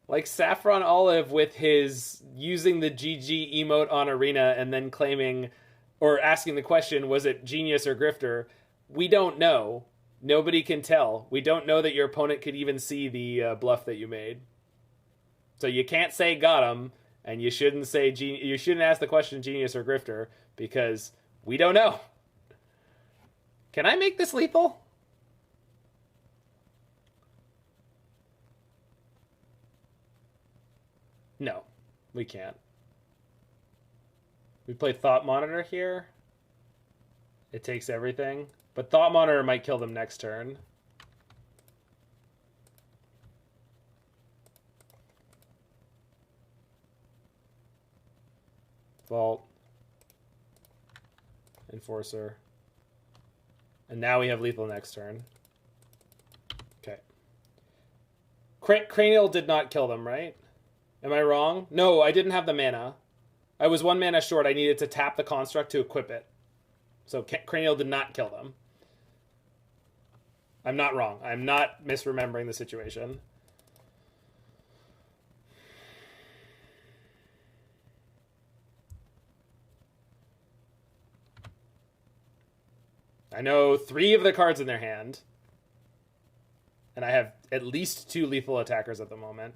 Like Saffron Olive with his using the GG emote on Arena and then claiming or asking the question, was it genius or grifter? We don't know. Nobody can tell. We don't know that your opponent could even see the bluff that you made. So you can't say got him, and you shouldn't say you shouldn't ask the question genius or grifter because we don't know. Can I make this lethal? No, we can't. We play Thought Monitor here. It takes everything. But Thought Monitor might kill them next turn. Vault. Enforcer. And now we have lethal next turn. Okay. Cranial did not kill them, right? Am I wrong? No, I didn't have the mana. I was 1 mana short. I needed to tap the construct to equip it. So Cranial did not kill them. I'm not wrong. I'm not misremembering the situation. I know 3 of the cards in their hand. And I have at least 2 lethal attackers at the moment.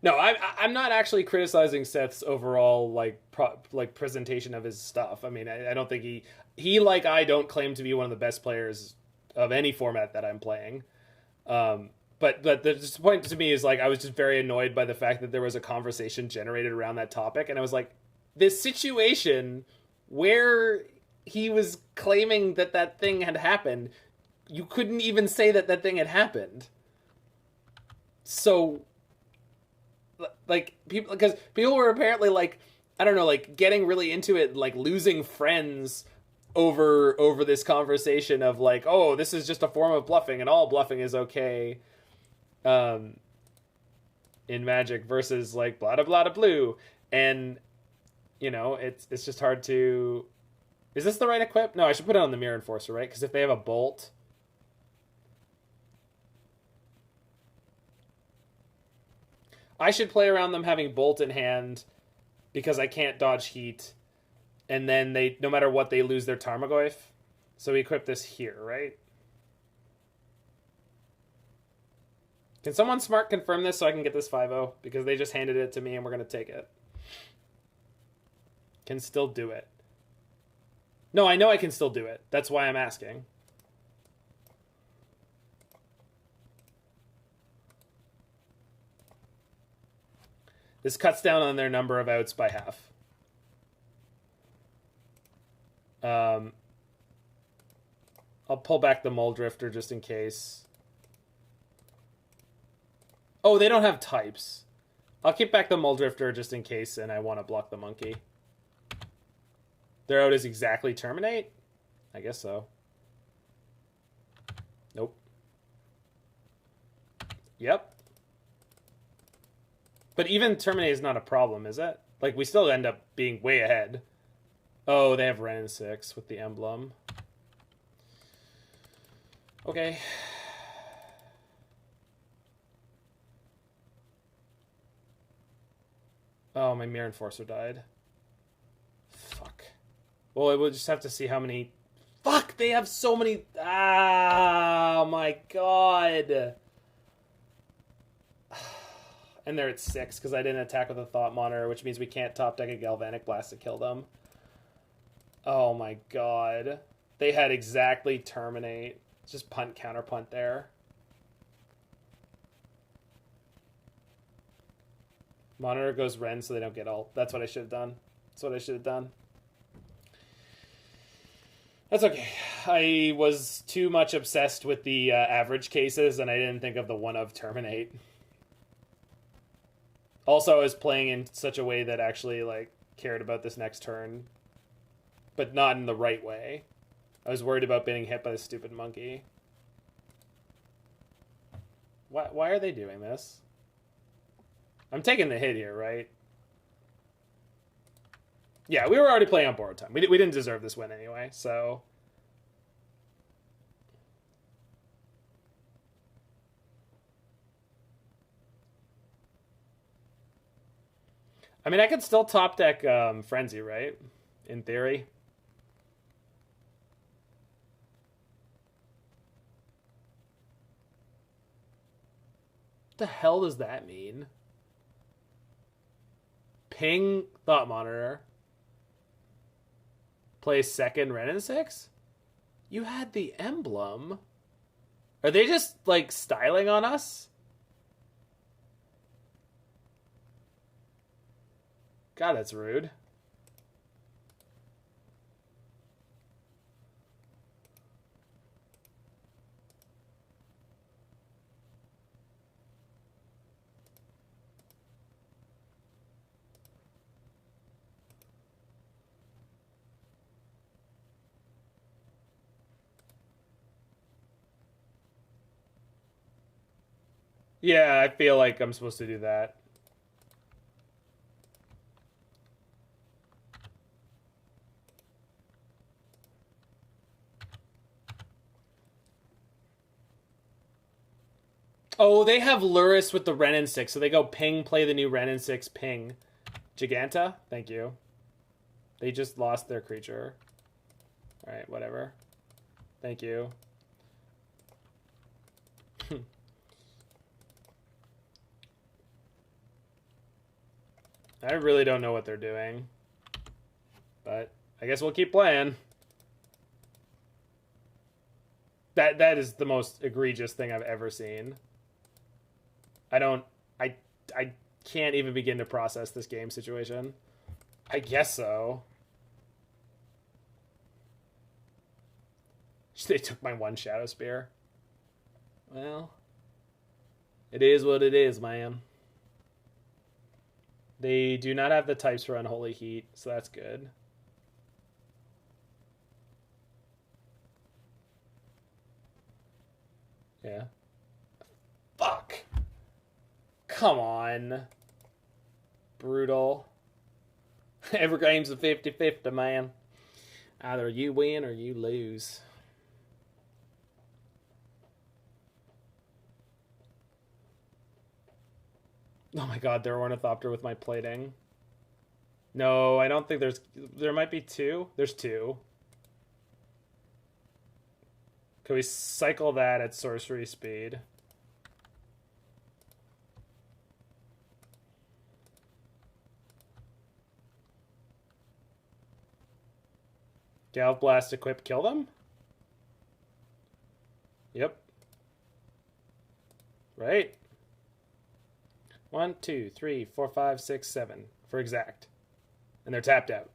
No, I'm not actually criticizing Seth's overall like presentation of his stuff. I mean, I don't think he like I don't claim to be one of the best players of any format that I'm playing. But the point to me is like I was just very annoyed by the fact that there was a conversation generated around that topic, and I was like, this situation where he was claiming that thing had happened, you couldn't even say that thing had happened. So, like, because people were apparently like, I don't know, like getting really into it, like losing friends over this conversation of like, oh, this is just a form of bluffing and all bluffing is okay. In Magic versus like blah blah blah blue, and you know it's just hard to. Is this the right equip? No, I should put it on the Myr Enforcer, right? Because if they have a bolt, I should play around them having bolt in hand because I can't dodge heat, and then they no matter what they lose their Tarmogoyf. So we equip this here, right? Can someone smart confirm this so I can get this 5-0? Because they just handed it to me and we're going to take it. Can still do it. No, I know I can still do it. That's why I'm asking. This cuts down on their number of outs by half. I'll pull back the Mole Drifter just in case. Oh, they don't have types. I'll keep back the Mole Drifter just in case, and I want to block the monkey. Their out is exactly Terminate? I guess so. Nope. Yep. But even Terminate is not a problem, is it? Like, we still end up being way ahead. Oh, they have Wrenn and 6 with the emblem. Okay. Oh, my Myr Enforcer died. Fuck. Well, we'll just have to see how many... Fuck! They have so many... Ah, my god. And they're at 6 because I didn't attack with a Thought Monitor, which means we can't top deck a Galvanic Blast to kill them. Oh my god. They had exactly Terminate. Just punt, counter punt there. Monitor goes Wrenn so they don't get ult. That's what I should have done. That's what I should have done. That's okay. I was too much obsessed with the average cases, and I didn't think of the one of Terminate. Also, I was playing in such a way that actually like cared about this next turn, but not in the right way. I was worried about being hit by the stupid monkey. Why are they doing this? I'm taking the hit here, right? Yeah, we were already playing on borrowed time. We didn't deserve this win anyway, so... I mean, I could still top deck Frenzy, right? In theory. What the hell does that mean? Ping Thought Monitor. Play second Wrenn and 6? You had the emblem. Are they just, like, styling on us? God, that's rude. Yeah, I feel like I'm supposed to do that. Oh, they have Luris with the Ren and 6, so they go ping, play the new Ren and 6, ping. Jegantha, thank you. They just lost their creature. Alright, whatever. Thank you. I really don't know what they're doing. But I guess we'll keep playing. That is the most egregious thing I've ever seen. I can't even begin to process this game situation. I guess so. They took my one Shadowspear. Well, it is what it is, man. They do not have the types for Unholy Heat, so that's good. Yeah. Fuck. Come on. Brutal. Every game's a 50-50, man. Either you win or you lose. Oh my god, they're Ornithopter with my plating. No, I don't think there's... There might be two. There's two. Can we cycle that at sorcery speed? Galv Blast equip, kill them? Yep. Right. 1, 2, 3, 4, 5, 6, 7 for exact. And they're tapped out.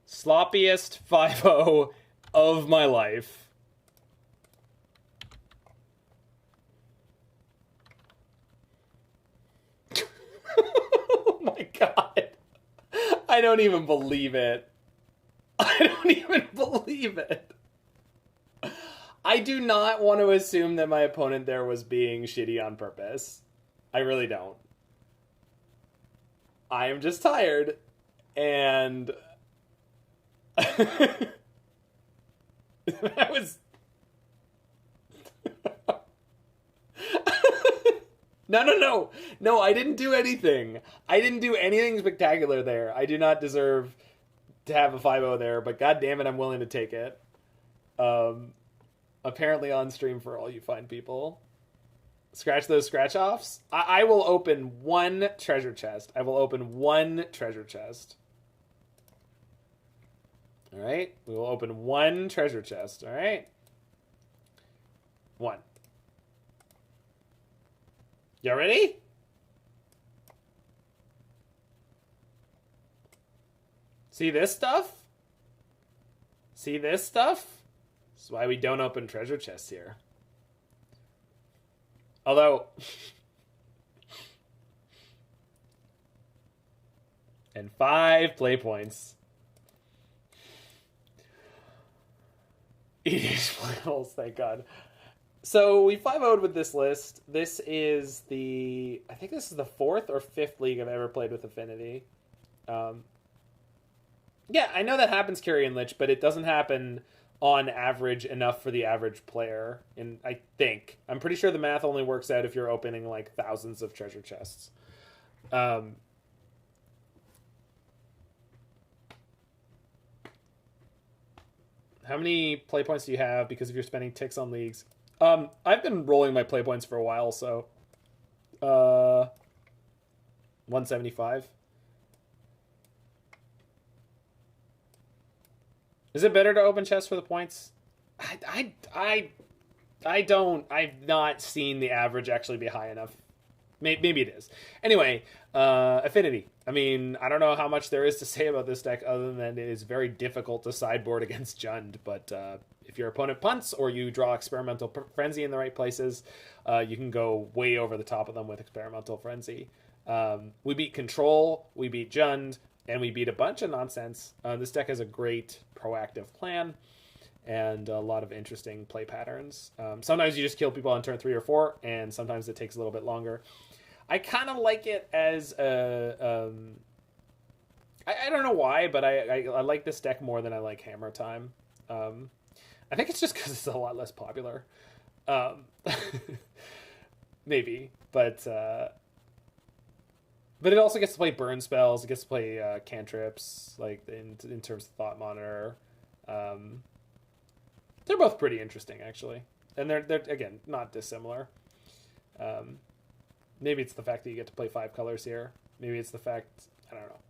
Sloppiest 5-0 of my life. Oh my god. I don't even believe it. I don't even believe it. I do not want to assume that my opponent there was being shitty on purpose. I really don't. I am just tired, and that was... No, I didn't do anything. I didn't do anything spectacular there. I do not deserve to have a 5-0 there, but god damn it, I'm willing to take it. Apparently on stream for all you fine people. Scratch those scratch-offs. I will open one treasure chest. I will open one treasure chest. Alright? We will open one treasure chest. Alright? One. Y'all ready? See this stuff? See this stuff? This is why we don't open treasure chests here. Although... and 5 play points. EDH playables, thank God. So we 5-0'd with this list. This is the... I think this is the 4th or 5th league I've ever played with Affinity. Yeah, I know that happens, Carry and Lich, but it doesn't happen on average enough for the average player. And I think. I'm pretty sure the math only works out if you're opening like thousands of treasure chests. How many play points do you have? Because if you're spending ticks on leagues. I've been rolling my play points for a while, so 175. Is it better to open chests for the points? I don't. I've not seen the average actually be high enough. Maybe it is. Anyway, Affinity. I mean, I don't know how much there is to say about this deck other than it is very difficult to sideboard against Jund, but if your opponent punts or you draw Experimental Frenzy in the right places, you can go way over the top of them with Experimental Frenzy. We beat Control, we beat Jund, and we beat a bunch of nonsense. This deck has a great proactive plan and a lot of interesting play patterns. Sometimes you just kill people on turn 3 or 4, and sometimes it takes a little bit longer. I kind of like it as a I don't know why, but I like this deck more than I like Hammer Time. I think it's just because it's a lot less popular. Maybe, but it also gets to play burn spells. It gets to play cantrips, like in terms of Thought Monitor. They're both pretty interesting, actually, and they're again not dissimilar. Maybe it's the fact that you get to play 5 colors here. Maybe it's the fact, I don't know.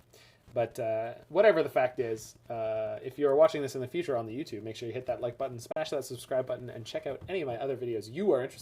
But whatever the fact is, if you're watching this in the future on the YouTube, make sure you hit that like button, smash that subscribe button, and check out any of my other videos you are interested in.